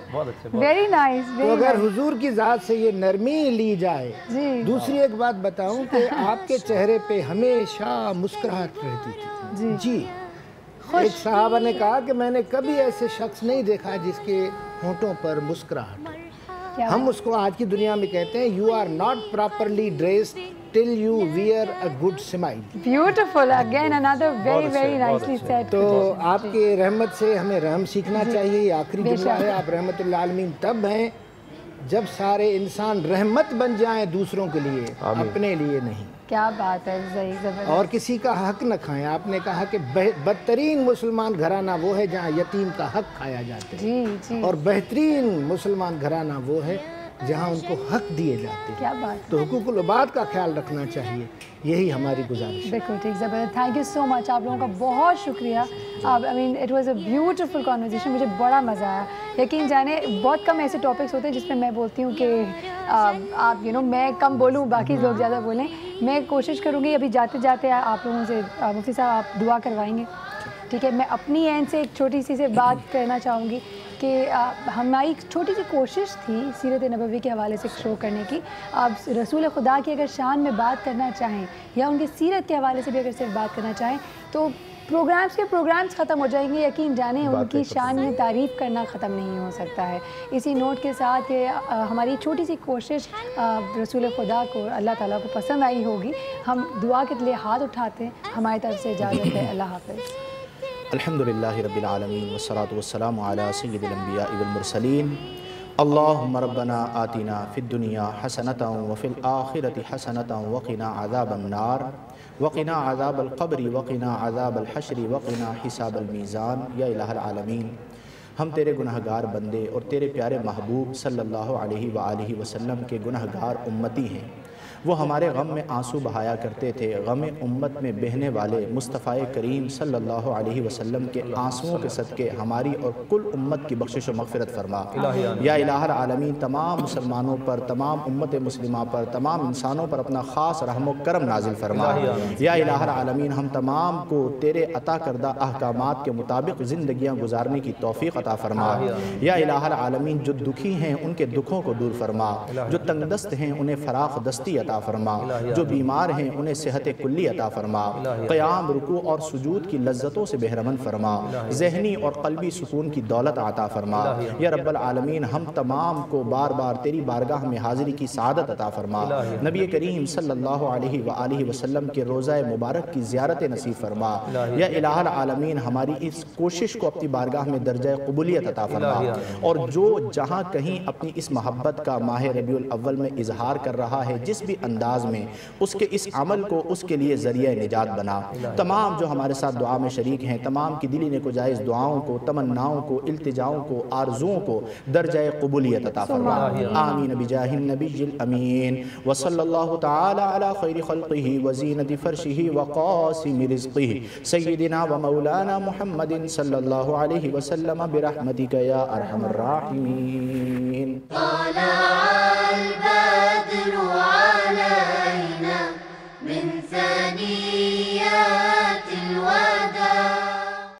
[SPEAKER 2] ویری نائس.
[SPEAKER 7] تو اگر حضور کی ذات سے یہ نرمی لی جائے. دوسری ایک بات بتاؤں کہ آپ کے چہرے پہ ہمیشہ مسکراہٹ رہتی تھی. جی ایک صحابہ نے کہا کہ میں نے کبھی ایسے شخص نہیں دیکھا جس کے ہونٹوں پر مسکراہٹ. ہم اس کو آج کی دنیا میں کہتے ہیں you are not properly dressed till you wear a good smile.
[SPEAKER 2] Beautiful, again another very very nicely said.
[SPEAKER 7] تو آپ کے رحمت سے ہمیں رحم سیکھنا چاہیے. یہ آخری جملہ ہے. آپ رحمت للعالمین تب ہیں جب سارے انسان رحمت بن جائیں دوسروں کے لیے، اپنے لیے نہیں.
[SPEAKER 2] کیا بات ہے، صحیح زبردست.
[SPEAKER 7] اور کسی کا حق نہ کھائیں. آپ نے کہا کہ بدترین مسلمان گھرانہ وہ ہے جہاں یتیم کا حق کھایا جاتا ہے.
[SPEAKER 2] جی جی.
[SPEAKER 7] اور بہترین مسلمان گھرانہ وہ ہے جہاں ان کو حق دیے جاتے ہیں.
[SPEAKER 2] کیا بات.
[SPEAKER 7] تو حقوق العباد کا خیال رکھنا چاہیے، یہی ہماری گزارش ہے.
[SPEAKER 2] بالکل ٹھیک، زبردست. Thank you so much. آپ لوگوں کا بہت شکریہ. I mean it was a beautiful conversation. مجھے بڑا مزہ آیا. یقین جانے بہت کم ایسے ٹاپکس ہوتے ہیں جس پہ میں بولتی ہوں کہ آپ میں کم بولوں، باقی لوگ زیادہ بولیں. میں کوشش کروں گی ابھی جاتے جاتے آپ لوگوں سے، مفتی صاحب آپ دعا کروائیں گے؟ ٹھیک ہے. میں اپنی اینڈ سے ایک چھوٹی سی بات کرنا چاہوں گی کہ ہماری ایک چھوٹی سی کوشش تھی سیرت نبوی کے حوالے سے شو کرنے کی. آپ رسول خدا کی اگر شان میں بات کرنا چاہیں یا ان کی سیرت کے حوالے سے بھی اگر صرف بات کرنا چاہیں تو پروگرامز ختم ہو جائیں گے. یقین جانیں ان کی شان میں تعریف کرنا ختم نہیں ہو سکتا ہے. اسی نوٹ کے ساتھ کہ ہماری چھوٹی سی کوشش رسول خدا کو اللہ تعالیٰ کو پسند آئی ہوگی. ہم دعا کے لیے ہاتھ اٹھاتے ہیں. ہماری طرف سے اجازت ہے. اللہ حافظ.
[SPEAKER 5] الحمدللہ رب العالمین والصلاة والسلام علی سید الانبیاء والمرسلین. اللہم ربنا آتنا فی الدنیا حسنۃ وفی الآخرۃ حسنۃ وقنا عذاب النار وقنا عذاب القبر وقنا عذاب الحشر وقنا حساب المیزان۔ یا الہ العالمین، ہم تیرے گنہگار بندے اور تیرے پیارے محبوب صلی اللہ علیہ وآلہ وسلم کے گنہگار امتی ہیں۔ وہ ہمارے غم میں آنسو بہایا کرتے تھے، غم امت میں بہنے والے مصطفیٰ کریم صلی اللہ علیہ وسلم کے آنسوؤں کے صدقے ہماری اور کل امت کی بخشش و مغفرت فرما۔ یا الہ العالمین، تمام مسلمانوں پر، تمام امت مسلمہ پر، تمام انسانوں پر اپنا خاص رحم و کرم نازل فرما۔ یا الہ العالمین، ہم تمام کو تیرے عطا کردہ احکامات کے مطابق زندگیاں گزارنے کی توفیق عطا فرما۔ یا الہ العالمین، جو دکھی ہیں ان کے دکھوں کو دور فرما، جو تنگ دست ہیں انہیں فراخ دستی عطا فرما، جو بیمار ہیں انہیں صحت کلی عطا فرما، قیام، رکوع اور سجود کی لذتوں سے بہرمند فرما، ذہنی اور قلبی سکون کی دولت عطا فرما۔ یا رب العالمین، ہم تمام کو بار بار تیری بارگاہ میں حاضری کی سعادت عطا فرما۔ نبی کریم صلی اللہ علیہ وآلہ وسلم کے روضہ مبارک کی زیارت نصیب فرما۔ یا الہ العالمین، ہماری اس کوشش کو اپنی بارگاہ میں درجہ قبولیت عطا فرما، اور جو جہاں کہیں اپنی اس محبت کا ماہ ربیع الاول میں اظہار کر رہا ہے، جس بھی انداز میں، اس کے اس عمل کو اس کے لیے ذریعہ نجات بنا۔ تمام جو ہمارے ساتھ دعا میں شریک ہیں، تمام کی دلی نیک و جائز دعاؤں کو، تمناؤں کو، التجاؤں کو، آرزوؤں کو درجہ قبولیت عطا فرما۔ آمین بجاہ النبی الامین، وصلی اللہ تعالی علی خیر خلقہ وزینت فرشہ وقاسم رزقہ سیدنا و مولانا محمد صلی اللہ علیہ وسلم برحمتک یا ارحم الراحمین۔
[SPEAKER 3] طلع البدر